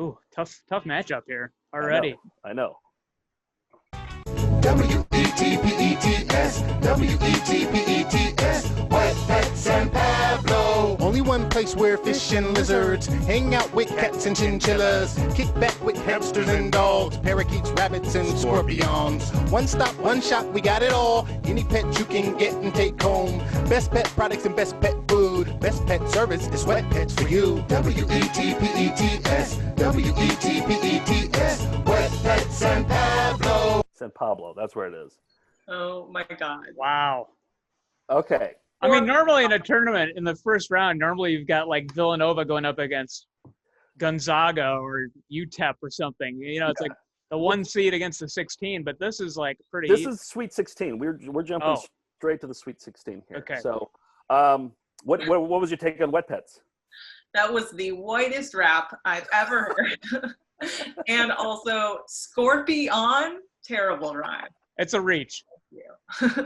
Ooh, tough matchup here already. I know. W-E-T-P-E-T-S, W-E-T-P-E-T-S, Wet Pets and Pablo. Only one place where fish and lizards hang out with cats and chinchillas, kick back with hamsters and dogs, parakeets, rabbits, and scorpions. One stop, one shop, we got it all. Any pet you can get and take home. Best pet products and best pet food. food. Best pet service is Wet Pets for you. W-E-T-P-E-T-S. W-E-T-P-E-T-S. Wet Pets San Pablo. San Pablo, that's where it is. Oh my God. Wow. Okay. I mean, normally in a tournament, in the first round, normally you've got like Villanova going up against Gonzaga or UTEP or something. You know, it's like the 1 seed against the 16, but this is like pretty. This is Sweet 16. We're jumping straight to the Sweet 16 here. Okay. So, what was your take on Wet Pets? That was the whitest rap I've ever heard. And also, Scorpion, terrible rhyme. It's a reach.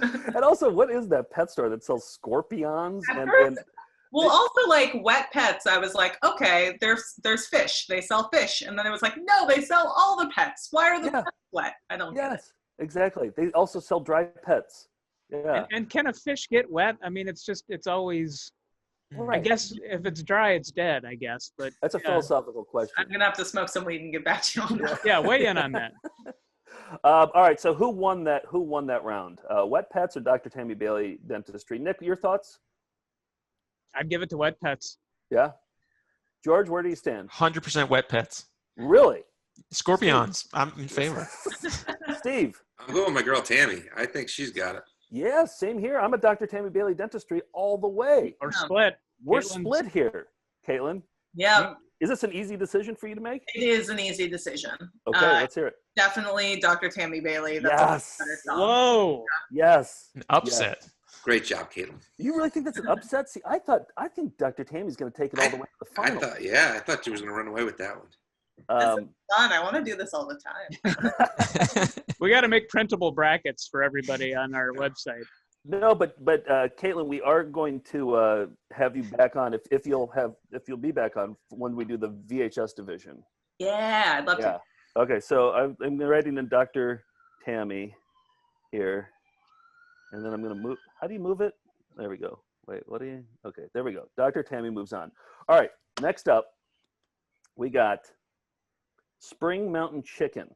And also, what is that pet store that sells scorpions? Well, also like Wet Pets, I was like, okay, there's fish. They sell fish. And then it was like, no, they sell all the pets. Why are the pets wet? I don't get it. Exactly. They also sell dry pets. Yeah. And can a fish get wet? I mean, it's always, right. I guess if it's dry, it's dead, I guess. But that's a philosophical question. I'm going to have to smoke some weed and get back to you on that. Yeah, weigh in on that. All right, so who won that round? Wet Pets or Dr. Tammy Bailey Dentistry? Nick, your thoughts? I'd give it to Wet Pets. Yeah. George, where do you stand? 100% Wet Pets. Really? Scorpions. I'm in favor. Steve? I'm going with my girl Tammy. I think she's got it. Yeah, same here. I'm a Dr. Tammy Bailey Dentistry all the way. Or split. We're split here, Caitlin. Yeah. Is this an easy decision for you to make? It is an easy decision. Okay, let's hear it. Definitely Dr. Tammy Bailey. Yes. Whoa. Yes. An upset. Yes. Great job, Caitlin. You really think that's an upset? See, I think Dr. Tammy's going to take it all the way to the final. I thought she was going to run away with that one. This is fun. I want to do this all the time. We got to make printable brackets for everybody on our website. No, but Caitlin, we are going to have you back on if you'll be back on when we do the VHS division. Yeah, I'd love to. Okay, so I'm writing in Dr. Tammy here, and then I'm going to move. How do you move it? There we go. Wait, what do you? Okay, there we go. Dr. Tammy moves on. All right, next up, we got Spring Mountain Chicken.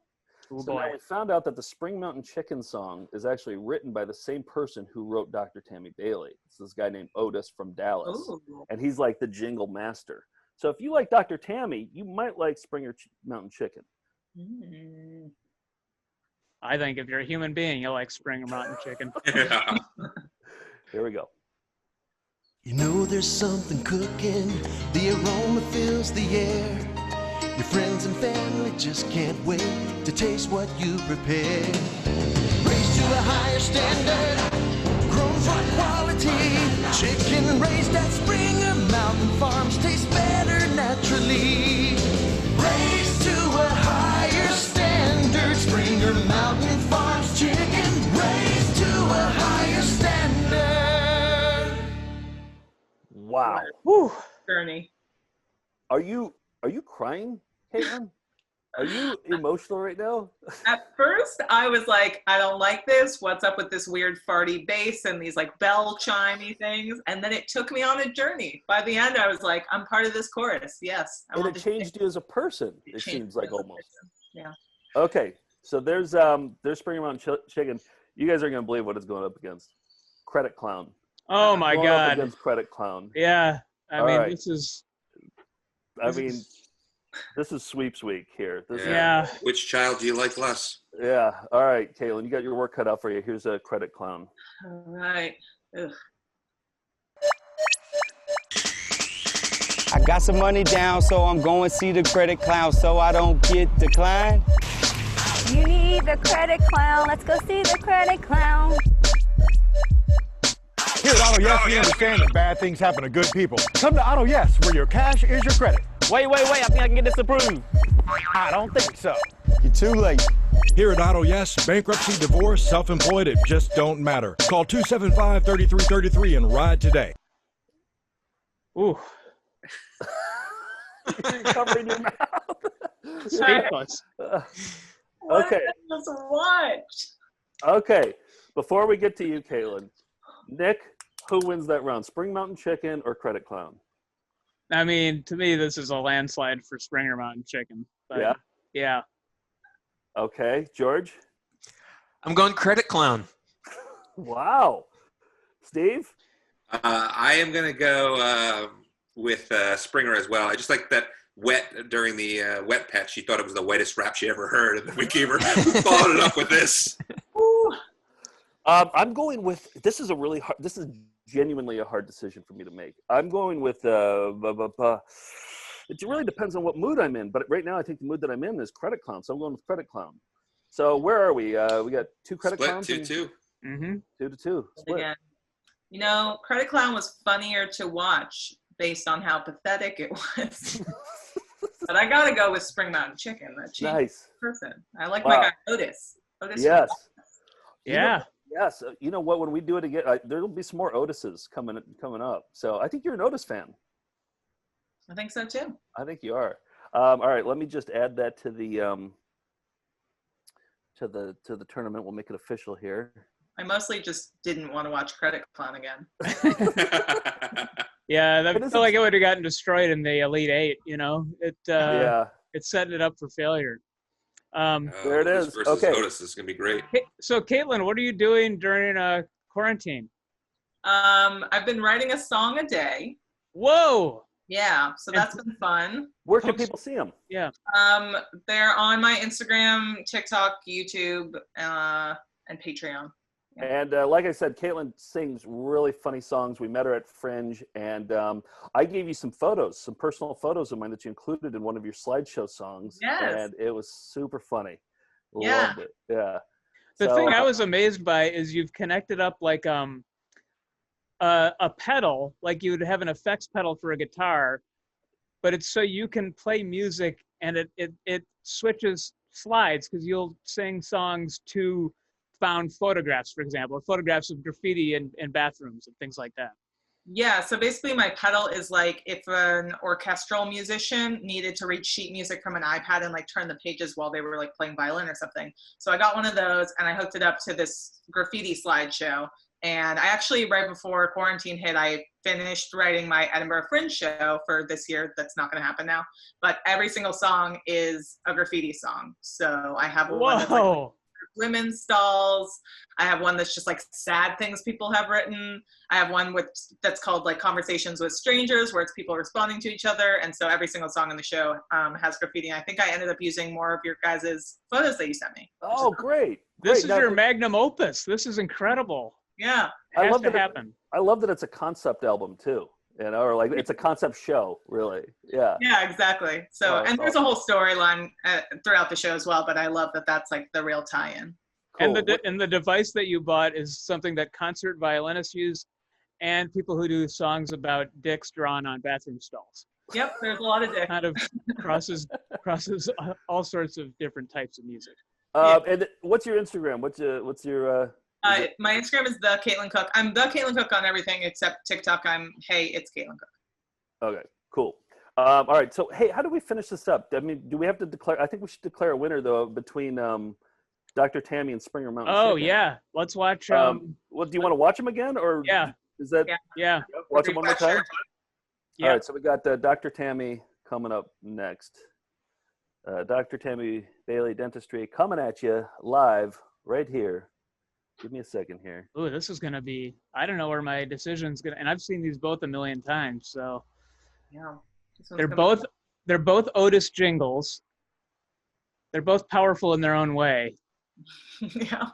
So now we found out that the Spring Mountain Chicken song is actually written by the same person who wrote Dr. Tammy Bailey. It's this guy named Otis from Dallas. Ooh. And he's like the jingle master. So if you like Dr. Tammy, you might like Mountain Chicken. Mm. I think if you're a human being, you'll like Springer Mountain Chicken. Yeah. Here we go. You know there's something cooking, the aroma fills the air. Your friends and family just can't wait to taste what you prepare. Raised to a higher standard, grown for quality. Chicken raised at Springer Mountain Farms tastes better naturally. Raised to a higher standard, Springer Mountain Farms chicken. Raised to a higher standard. Wow. Whew. Journey. Are you crying, Caitlin? Are you emotional right now? At first, I was like, I don't like this. What's up with this weird farty bass and these like bell chimey things? And then it took me on a journey. By the end, I was like, I'm part of this chorus. Yes. And it changed you as a person, it seems like almost. Yeah. Okay, so there's Springer Mountain Chicken. You guys are going to believe what it's going up against. Credit Clown. Oh, my Going up God. against Credit Clown. Yeah. I All mean, right. This is sweeps week here. Yeah. Which child do you like less? Yeah. All right, Caitlin, you got your work cut out for you. Here's a Credit Clown. All right. Ugh. I got some money down, so I'm going to see the Credit Clown so I don't get declined. You need the Credit Clown. Let's go see the Credit Clown. Here at Auto Yes, we understand that bad things happen to good people. Come to Auto Yes, where your cash is your credit. Wait, I think I can get this approved. I don't think so. You're too late. Here at Auto Yes, bankruptcy, divorce, self-employed, it just don't matter. Call 275-3333 and ride today. Ooh. You're covering your mouth. Speechless. What Okay. did I just watch? Okay. Before we get to you, Caitlin, Nick, who wins that round? Spring Mountain Chicken or Credit Clown? I mean, to me, this is a landslide for Springer Mountain Chicken. But Yeah? Yeah. Okay. George? I'm going Credit Clown. Wow. Steve? I am going to go with Springer as well. I just like that wet during the wet patch. She thought it was the wettest rap she ever heard, and then we gave her followed it up with this. I'm going with this is genuinely a hard decision for me to make. I'm going with it really depends on what mood I'm in, but right now I think the mood that I'm in is Credit Clown, so I'm going with Credit Clown. So where are we? We got 2 Credit Clowns. 2-2. 2-2. Split. Again, you know, Credit Clown was funnier to watch based on how pathetic it was. But I gotta go with Spring Mountain Chicken. That Nice person. I like my guy Otis. Yes. Yeah. Yes. You know what? When we do it again, there'll be some more Otises coming up. So I think you're an Otis fan. I think so too. I think you are. All right. Let me just add that to the tournament. We'll make it official here. I mostly just didn't want to watch Credit Clown again. Yeah, that felt like it would have gotten destroyed in the Elite Eight. You know, it's setting it up for failure. There it is. Versus Okay. Otis is going to be great. So, Caitlin, what are you doing during quarantine? I've been writing a song a day. Whoa. Yeah, so that's been fun. Where can people see them? Yeah. They're on my Instagram, TikTok, YouTube, and Patreon. Yeah. And like I said, Caitlin sings really funny songs. We met her at Fringe, and I gave you some personal photos of mine that you included in one of your slideshow songs. Yes. And it was super funny. Yeah. Loved it. Yeah. The thing I was amazed by is you've connected up like a pedal, like you would have an effects pedal for a guitar, but it's so you can play music and it switches slides because you'll sing songs to found photographs, for example, or photographs of graffiti in bathrooms and things like that. Yeah, so basically my pedal is like if an orchestral musician needed to read sheet music from an iPad and like turn the pages while they were like playing violin or something. So I got one of those and I hooked it up to this graffiti slideshow. And I actually, right before quarantine hit, I finished writing my Edinburgh Fringe show for this year. That's not going to happen now. But every single song is a graffiti song. So I have one that's like women's stalls. I have one that's just like sad things people have written. I have one that's called like Conversations with Strangers, where it's people responding to each other. And so every single song in the show has graffiti. And I think I ended up using more of your guys' photos that you sent me. Oh, great. This is your magnum opus. This is incredible. Yeah. I love that it's a concept album too, you know, or like it's a concept show, really. Yeah. Yeah, exactly. So, and there's a whole storyline throughout the show as well, but I love that that's like the real tie-in. Cool. And the device that you bought is something that concert violinists use and people who do songs about dicks drawn on bathroom stalls. Yep, there's a lot of dicks. Kind of crosses all sorts of different types of music. And what's your Instagram? What's your my Instagram is the Caitlin Cook. I'm the Caitlin Cook on everything except TikTok. I'm Hey, it's Caitlin Cook. Okay, cool. All right. So, hey, how do we finish this up? I mean, do we have to declare? I think we should declare a winner though between Dr. Tammy and Springer Mountain. Oh Chicken. yeah, let's watch. Well, do you want to watch them again, or is that? Yeah. Watch them one more time. Yeah. All right. So we got Dr. Tammy coming up next. Dr. Tammy Bailey Dentistry coming at you live right here. Give me a second here. Ooh, this is gonna be. I don't know where my decision's gonna. And I've seen these both a million times. So. Yeah. They're both Otis jingles. They're both powerful in their own way. Yeah.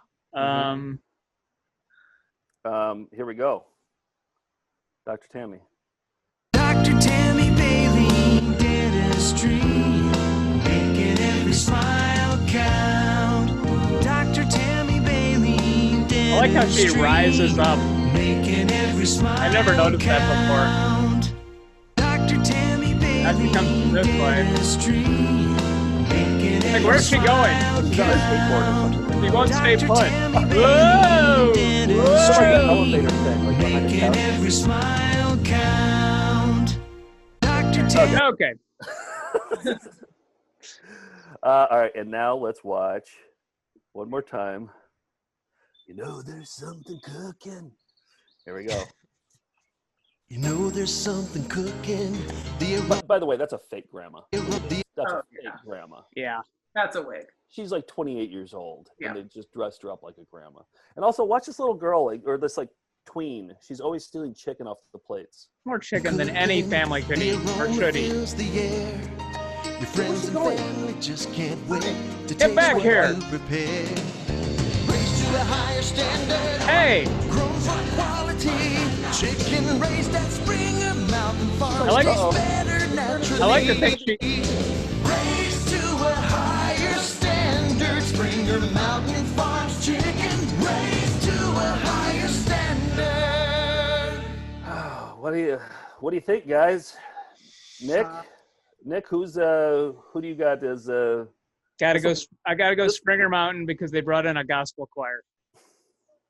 Here we go. Dr. Tammy. Dr. Tammy Bailey Dentistry, making every smile count. Dr. Tammy Bailey Dentistry, I like how she rises up. Making every smile I never noticed that before. Dr. Tammy Bailey As she comes from this way. Like, where's she going? She's on a skateboard or something. She won't stay put. Whoa! Whoa! Like an elevator thing, like behind Making the every smile count. Dr. Tammy. Okay. All right, and now let's watch one more time. You know, there's something cooking. Here we go. You know there's something cooking. By the way, that's a fake grandma. That's a fake grandma. Yeah. That's a wig. She's like 28 years old, Yeah. and they just dressed her up like a grandma. And also, watch this little girl, or this like tween. She's always stealing chicken off the plates. More chicken than any family could eat or should eat. Your friends and family just can't wait to Get taste back what here. you prepare. Raised to a higher standard. Hey. Grown for quality. Chicken raised at Springer Mountain Farms. I like tastes better naturally. I like to think she. Raised to a higher standard. Springer Mountain Farms chicken. Raised to a higher standard. What do you think, guys? Nick, who do you got as I gotta go Springer Mountain because they brought in a gospel choir.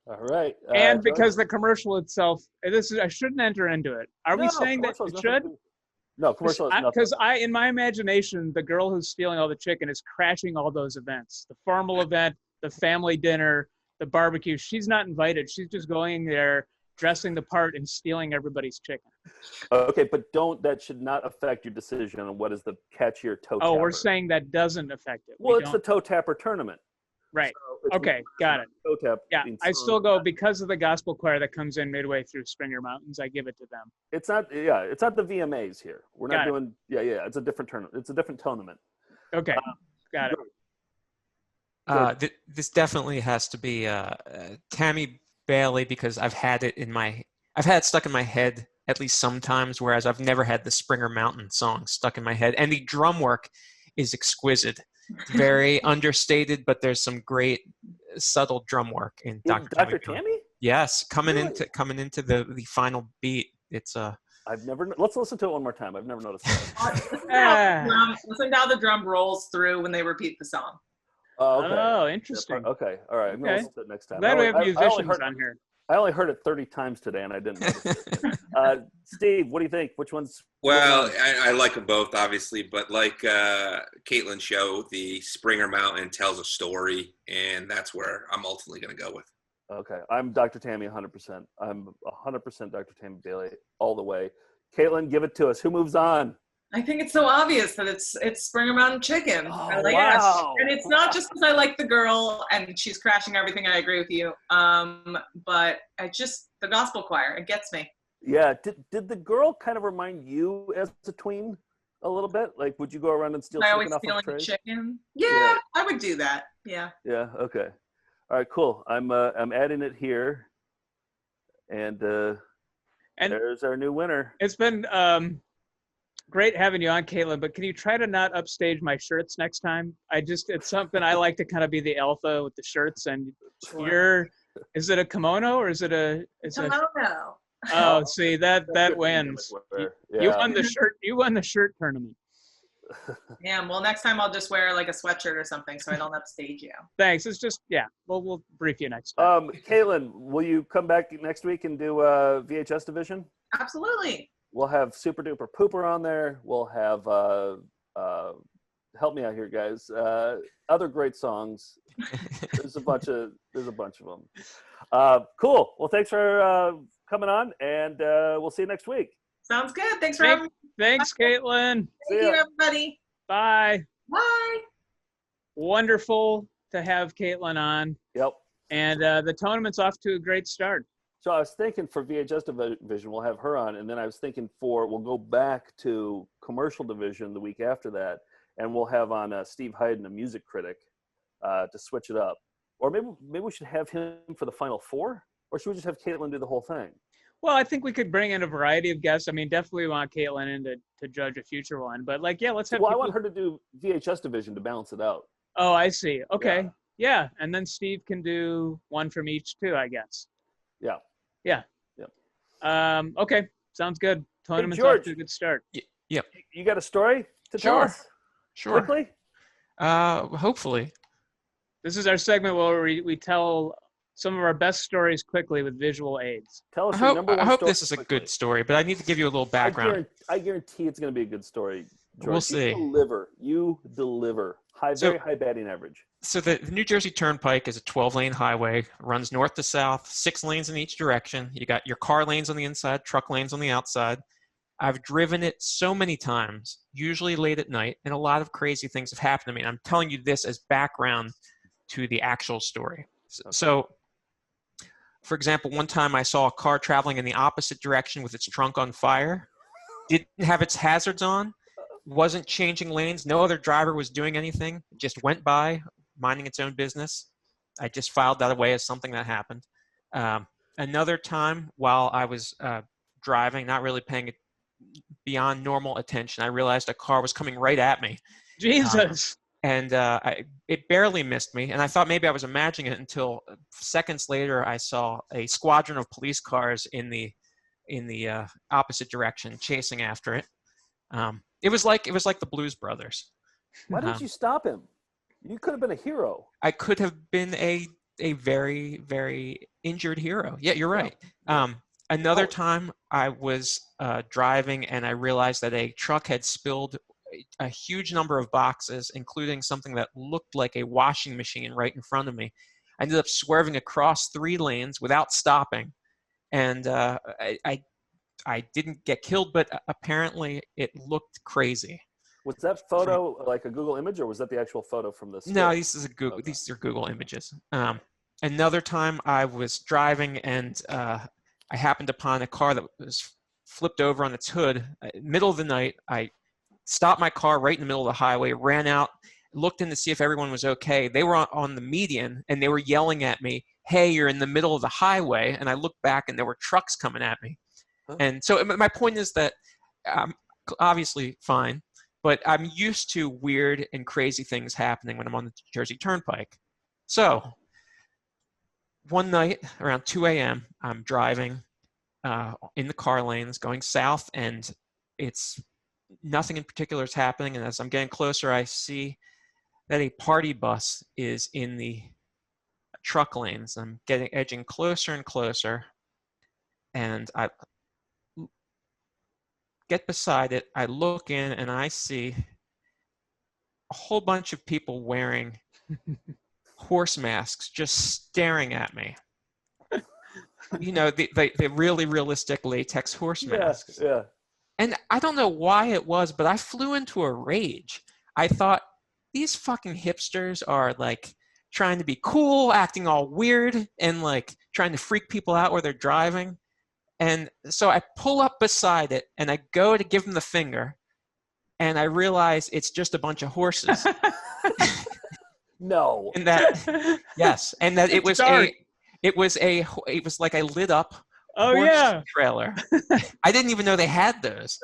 All right. And because the commercial itself, I shouldn't enter into it. Are we saying that it should? No, commercial is nothing. Because in my imagination, the girl who's stealing all the chicken is crashing all those events. The formal event, the family dinner, the barbecue. She's not invited. She's just going there, dressing the part and stealing everybody's chicken. Okay, but that should not affect your decision on what is the catchier toe tapper. Oh, we're saying that doesn't affect it. Well, it's the toe tapper tournament. Right. So okay, got it. Toe tap. Yeah, I still go because of the gospel choir that comes in midway through Springer Mountains. I give it to them. It's not the VMAs here. We're not doing. Yeah. It's a different tournament. It's a different tournament. Okay, got it. This definitely has to be Tammy Bailey because I've had it stuck in my head at least sometimes, whereas I've never had the Springer Mountain song stuck in my head. And the drum work is exquisite. It's very understated, but there's some great subtle drum work in Dr. Tammy? Yes, coming into the final beat. It's let's listen to it one more time. I've never noticed that. Listen to how the drum rolls through when they repeat the song. Oh, okay. Oh, interesting. Okay, all right. I'm going to listen to it next time. Glad we have musicians on here. I only heard it 30 times today, and I didn't notice it. Steve, what do you think? Which one's? Well, I like them both, obviously, but like Caitlin's show, the Springer Mountain tells a story, and that's where I'm ultimately going to go with. Okay, I'm Dr. Tammy 100%. I'm 100% Dr. Tammy Bailey all the way. Caitlin, give it to us. Who moves on? I think it's so obvious that it's Springer Mountain chicken. I like it. And it's not just because I like the girl and she's crashing everything. I agree with you. But the gospel choir, it gets me. Yeah. Did the girl kind of remind you as a tween a little bit? Like, would you go around and steal chicken off of trays? Chicken? Yeah, I would do that. Yeah. Yeah. Okay. All right. Cool. I'm adding it here, and there's our new winner. It's been great having you on, Caitlin, but can you try to not upstage my shirts next time? It's something I like to kind of be the alpha with the shirts, and is it a kimono or is it a kimono? Oh, see, that wins. You won the shirt. You won the shirt tournament. Yeah, well, next time I'll just wear like a sweatshirt or something so I don't upstage you. Thanks. It's just, we'll brief you next time. Caitlin, will you come back next week and do VHS division? Absolutely. We'll have Super Duper Pooper on there. We'll have help me out here, guys. Other great songs. There's a bunch of them. Cool. Well, thanks for coming on, and we'll see you next week. Sounds good. Thanks for having me. Thanks, Caitlin. Thank you, everybody. Bye. Bye. Wonderful to have Caitlin on. Yep. And the tournament's off to a great start. So I was thinking for VHS division, we'll have her on, and then I was thinking we'll go back to commercial division the week after that, and we'll have on Steve Hyden, a music critic, to switch it up. Or maybe we should have him for the final four, or should we just have Caitlin do the whole thing? Well, I think we could bring in a variety of guests. I mean, definitely want Caitlin in to judge a future one, but let's have. Well, I want her to do VHS division to balance it out. Oh, I see. Okay. Yeah. And then Steve can do one from each too, I guess. Yeah. Yeah. Okay. Sounds good. Tournament's George, off to a good start. Yep. You got a story to tell us? Sure. Quickly? Hopefully. This is our segment where we tell some of our best stories quickly with visual aids. Tell us I hope this is a good story, but I need to give you a little background. I guarantee it's going to be a good story, George. We'll see. You deliver. Very high batting average. So the New Jersey Turnpike is a 12-lane highway, runs north to south, 6 lanes in each direction. You got your car lanes on the inside, truck lanes on the outside. I've driven it so many times, usually late at night, and a lot of crazy things have happened to me. I'm telling you this as background to the actual story. So For example, one time I saw a car traveling in the opposite direction with its trunk on fire. Didn't have its hazards on. Wasn't changing lanes. No other driver was doing anything. It just went by, minding its own business. I just filed that away as something that happened. Another time while I was driving, not really paying beyond normal attention, I realized a car was coming right at me. Jesus. It barely missed me, and I thought maybe I was imagining it until seconds later I saw a squadron of police cars in the opposite direction chasing after it. It was like the Blues Brothers. Why didn't you stop him? You could have been a hero. I could have been a very, very injured hero. Yeah, you're right. Another time I was driving and I realized that a truck had spilled a huge number of boxes, including something that looked like a washing machine right in front of me. I ended up swerving across 3 lanes without stopping. And I didn't get killed, but apparently it looked crazy. Was that photo like a Google image, or was that the actual photo from this? No, these are Google images. Another time I was driving and I happened upon a car that was flipped over on its hood. Middle of the night, I stopped my car right in the middle of the highway, ran out, looked in to see if everyone was okay. They were on the median, and they were yelling at me, "Hey, you're in the middle of the highway." And I looked back, and there were trucks coming at me. Huh? And so my point is that I'm obviously fine, but I'm used to weird and crazy things happening when I'm on the Jersey Turnpike. So one night around 2 a.m., I'm driving in the car lanes going south, and it's nothing in particular is happening. And as I'm getting closer, I see that a party bus is in the truck lanes. I'm edging closer and closer, and I get beside it. I look in, and I see a whole bunch of people wearing horse masks just staring at me. You know, the really realistic latex horse masks. Yeah. And I don't know why it was, but I flew into a rage. I thought, these fucking hipsters are like trying to be cool, acting all weird, and like trying to freak people out where they're driving. And so I pull up beside it, and I go to give them the finger, and I realize it's just a bunch of horses. No. And that, yes, and that it was like a lit up horse trailer. I didn't even know they had those.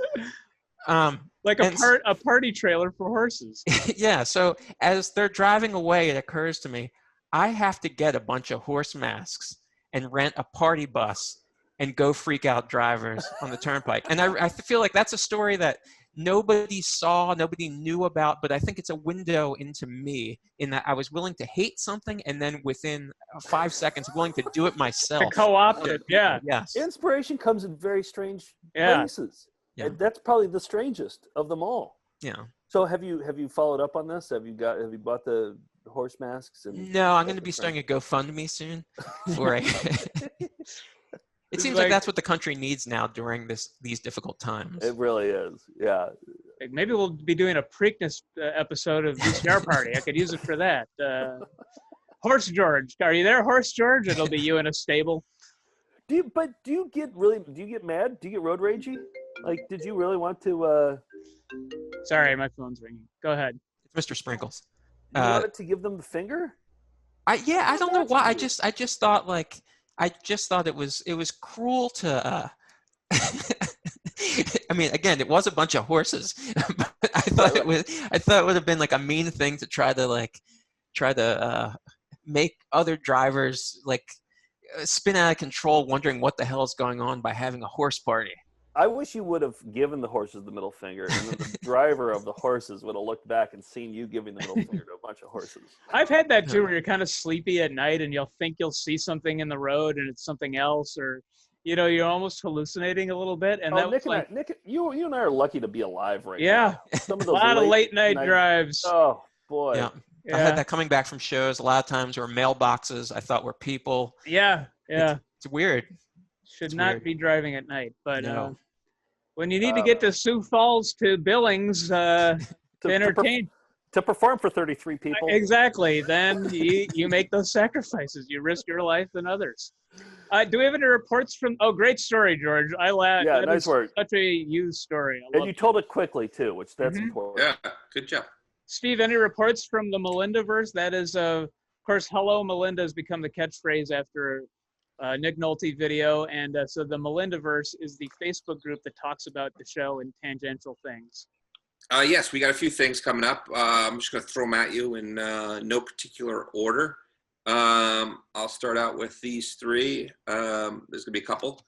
Like a party trailer for horses. Yeah. So as they're driving away, it occurs to me, I have to get a bunch of horse masks and rent a party bus and go freak out drivers on the turnpike. And I feel like that's a story that nobody saw, nobody knew about, but I think it's a window into me in that I was willing to hate something, and then within 5 seconds willing to do it myself. To co-opt it, yeah. Yes. Inspiration comes in very strange places. Yeah. And that's probably the strangest of them all. Yeah. So have you followed up on this? Have you bought the horse masks? No, I'm going to be starting a GoFundMe soon for a It seems like that's what the country needs now during these difficult times. It really is, yeah. Maybe we'll be doing a Preakness episode of VCR Party. I could use it for that. Horse George, are you there, Horse George? It'll be you in a stable. Do you get mad? Do you get road ragey? Like, did you really want to? Sorry, my phone's ringing. Go ahead. It's Mr. Sprinkles. You wanted to give them the finger? I don't know why. I just thought it was cruel to. I mean, again, it was a bunch of horses, but I thought it would have been like a mean thing to try to make other drivers like spin out of control, wondering what the hell is going on by having a horse party. I wish you would have given the horses the middle finger, and then the driver of the horses would have looked back and seen you giving the middle finger to a bunch of horses. I've had that too, where you're kind of sleepy at night and you'll think you'll see something in the road and it's something else, or you're almost hallucinating a a bit. And Nick, you and I are lucky to be alive right now. Yeah, some of those a lot of late night drives. Oh boy. Yeah. I had that coming back from shows. A lot of times were mailboxes I thought were people. Yeah. It's weird. Should not be driving at night, but when you need to get to Sioux Falls to Billings to entertain. to perform for 33 people. Exactly. Then you make those sacrifices. You risk your life and others. Do we have any reports from? Oh, great story, George. I laughed. Yeah, That nice is work. Such a used story. And you told it quickly too, which that's important. Yeah, good job. Steve, any reports from the Melindaverse? That is, of course, "Hello Melinda" has become the catchphrase after Nick Nolte video, and so the Melindaverse is the Facebook group that talks about the show and tangential things. Yes, we got a few things coming up. I'm just going to throw them at you in no particular order. I'll start out with these three. There's going to be a couple.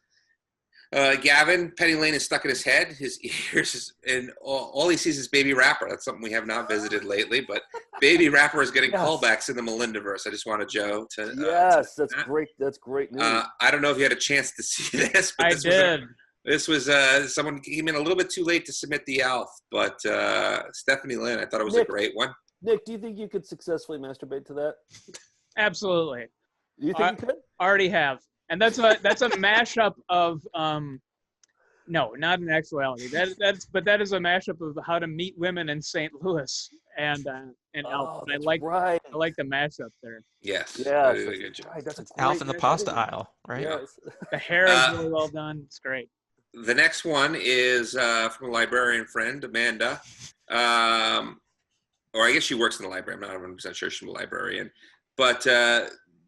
Gavin, Penny Lane is stuck in his head, his ears, and all he sees is Baby Rapper. That's something we have not visited lately, but Baby Rapper is getting callbacks in the Melindaverse. I just wanted Joe to... that's great. That's great news. I don't know if you had a chance to see this, but this was someone came in a little bit too late to submit the ALF, but Stephanie Lynn, I thought it was a great one. Nick, do you think you could successfully masturbate to that? Absolutely. You think you could? Already have. And that's a mashup of no, not in actuality. That is a mashup of How to Meet Women in St. Louis and Alf. I like the mashup there. Yes. Yeah. Really good job. Right, that's a Alf in the pasta aisle, right? Yes. The hair is really well done. It's great. The next one is from a librarian friend, Amanda. Or I guess she works in the library. I'm not 100% sure she's a librarian. But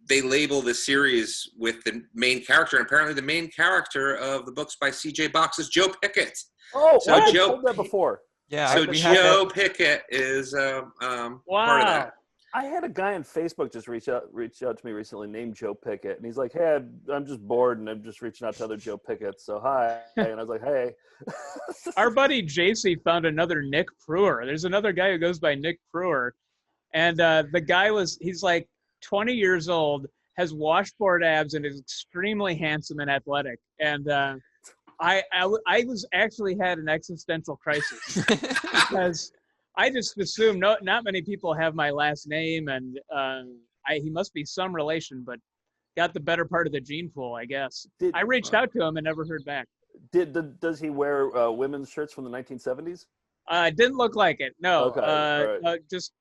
they label the series with the main character. And apparently the main character of the books by C.J. Box is Joe Pickett. Oh, so I've Joe, told that before. Yeah. So Joe Pickett is part of that. I had a guy on Facebook just reach out to me recently named Joe Pickett, and he's like, "Hey, I'm just bored, and I'm just reaching out to other Joe Picketts. So hi." And I was like, "Hey." Our buddy JC found another Nick Pruer. There's another guy who goes by Nick Pruer, and the guy he's like 20 years old, has washboard abs, and is extremely handsome and athletic. And I was actually had an existential crisis because I just assumed not many people have my last name, and he must be some relation, but got the better part of the gene pool, I guess. I reached out to him and never heard back. Does he wear women's shirts from the 1970s? Didn't look like it. No. Okay, just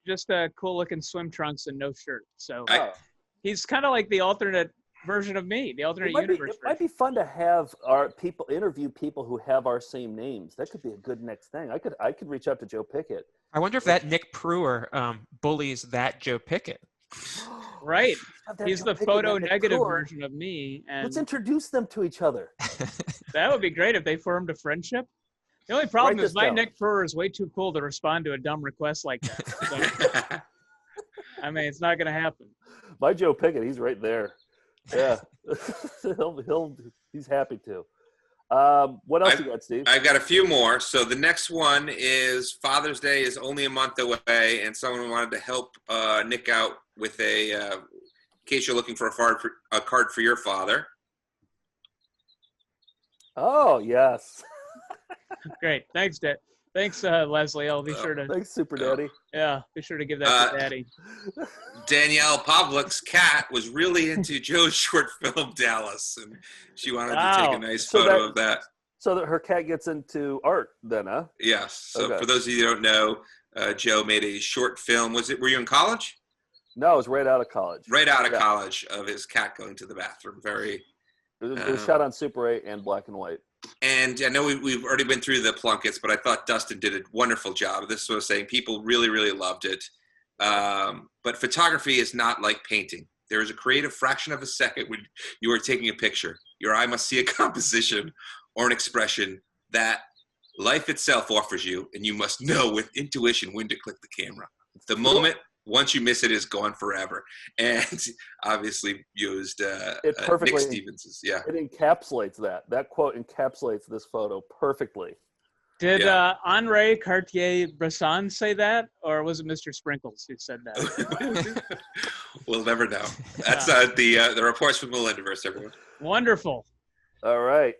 cool looking swim trunks and no shirt. So he's kind of like the alternate version of me, the alternate universe. It might be fun to have our people interview people who have our same names. That could be a good next thing. I could reach out to Joe Pickett. I wonder if that Nick Pruer bullies that Joe Pickett. Right. He's the photo negative version of me. And let's introduce them to each other. That would be great if they formed a friendship. The only problem is my Nick Pruer is way too cool to respond to a dumb request like that. So, I mean, it's not going to happen. My Joe Pickett, he's right there. Yeah. He's happy to. What else you got, Steve? I've got a few more. So the next one is Father's Day is only a month away, and someone wanted to help Nick out with in case you're looking for a card for your father. Oh, yes. Great. Thanks, Dad. Thanks, Leslie. I'll be sure to. Thanks, Super Daddy. Yeah, be sure to give that to Daddy. Danielle Pavlik's cat was really into Joe's short film Dallas, and she wanted to take a nice photo of that. So that her cat gets into art, then, huh? Yes. So for those of you who don't know, Joe made a short film. Were you in college? No, it was right out of college. Right out of college, of his cat going to the bathroom. It was shot on Super 8 and black and white. And I know we've already been through the Plunketts, but I thought Dustin did a wonderful job. This is what I was saying. People really, really loved it. But photography is not like painting. There is a creative fraction of a second when you are taking a picture. Your eye must see a composition or an expression that life itself offers you, and you must know with intuition when to click the camera. The moment, once you miss it, is gone forever. And obviously used Nick Stevens's. Yeah. It encapsulates that. That quote encapsulates this photo perfectly. Did Henri Cartier-Bresson say that, or was it Mr. Sprinkles who said that? We'll never know. That's the reports from Melindaverse, everyone. Wonderful. All right.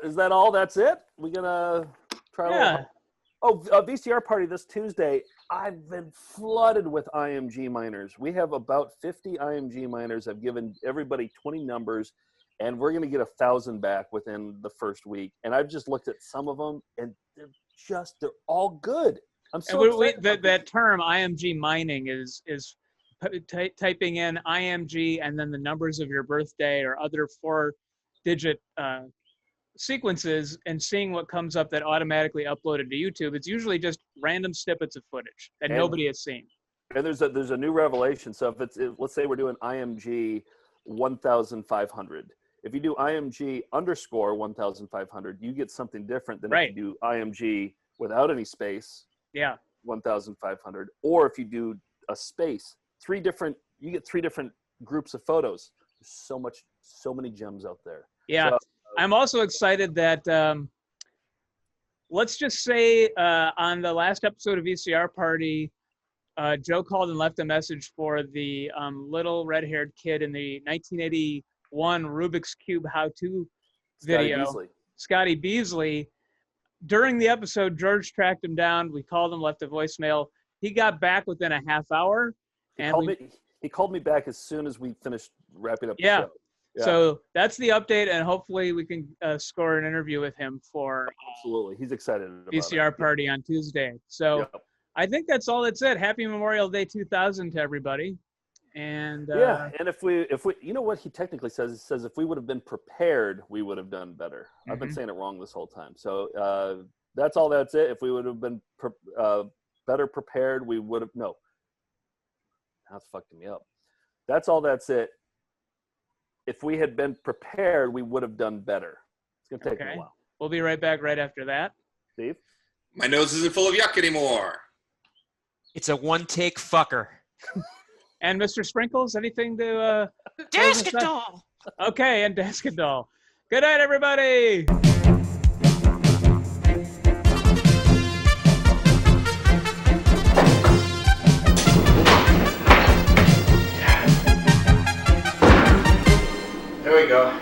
Is that all? That's it? We're going to try a little... Oh, a VCR party this Tuesday. I've been flooded with IMG miners. We have about 50 IMG miners. I've given everybody 20 numbers, and we're going to get 1,000 back within the first week. And I've just looked at some of them, and they're all good. I'm so excited. That term IMG mining is typing in IMG and then the numbers of your birthday or other 4-digit sequences and seeing what comes up that automatically uploaded to YouTube. It's usually just random snippets of footage that nobody has seen. And there's a new revelation. So let's say we're doing IMG 1,500. If you do IMG _ 1,500, you get something different than if you do IMG without any space. Yeah. 1,500. Or if you do a space, you get 3 different groups of photos. There's so many gems out there. Yeah. So, I'm also excited that let's just say on the last episode of VCR Party, Joe called and left a message for the little red-haired kid in the 1981 Rubik's Cube how-to video, Scotty Beasley. During the episode, George tracked him down. We called him, left a voicemail. He got back within a half hour. He called me back as soon as we finished wrapping up the show. Yeah. So that's the update, and hopefully we can score an interview with him for absolutely. He's excited about VCR Party on Tuesday. So I think that's all. That's it. Happy Memorial Day 2000 to everybody. And and if we, you know what he technically says? He says if we would have been prepared, we would have done better. Mm-hmm. I've been saying it wrong this whole time. So that's all. That's it. If we would have been better prepared, we would have. No, that's fucking me up. That's all. That's it. If we had been prepared, we would have done better. It's going to take me a while. We'll be right back right after that. Steve? My nose isn't full of yuck anymore. It's a one-take fucker. And Mr. Sprinkles, anything to... Daskadal! Okay, and Daskadal. Good night, everybody! There we go.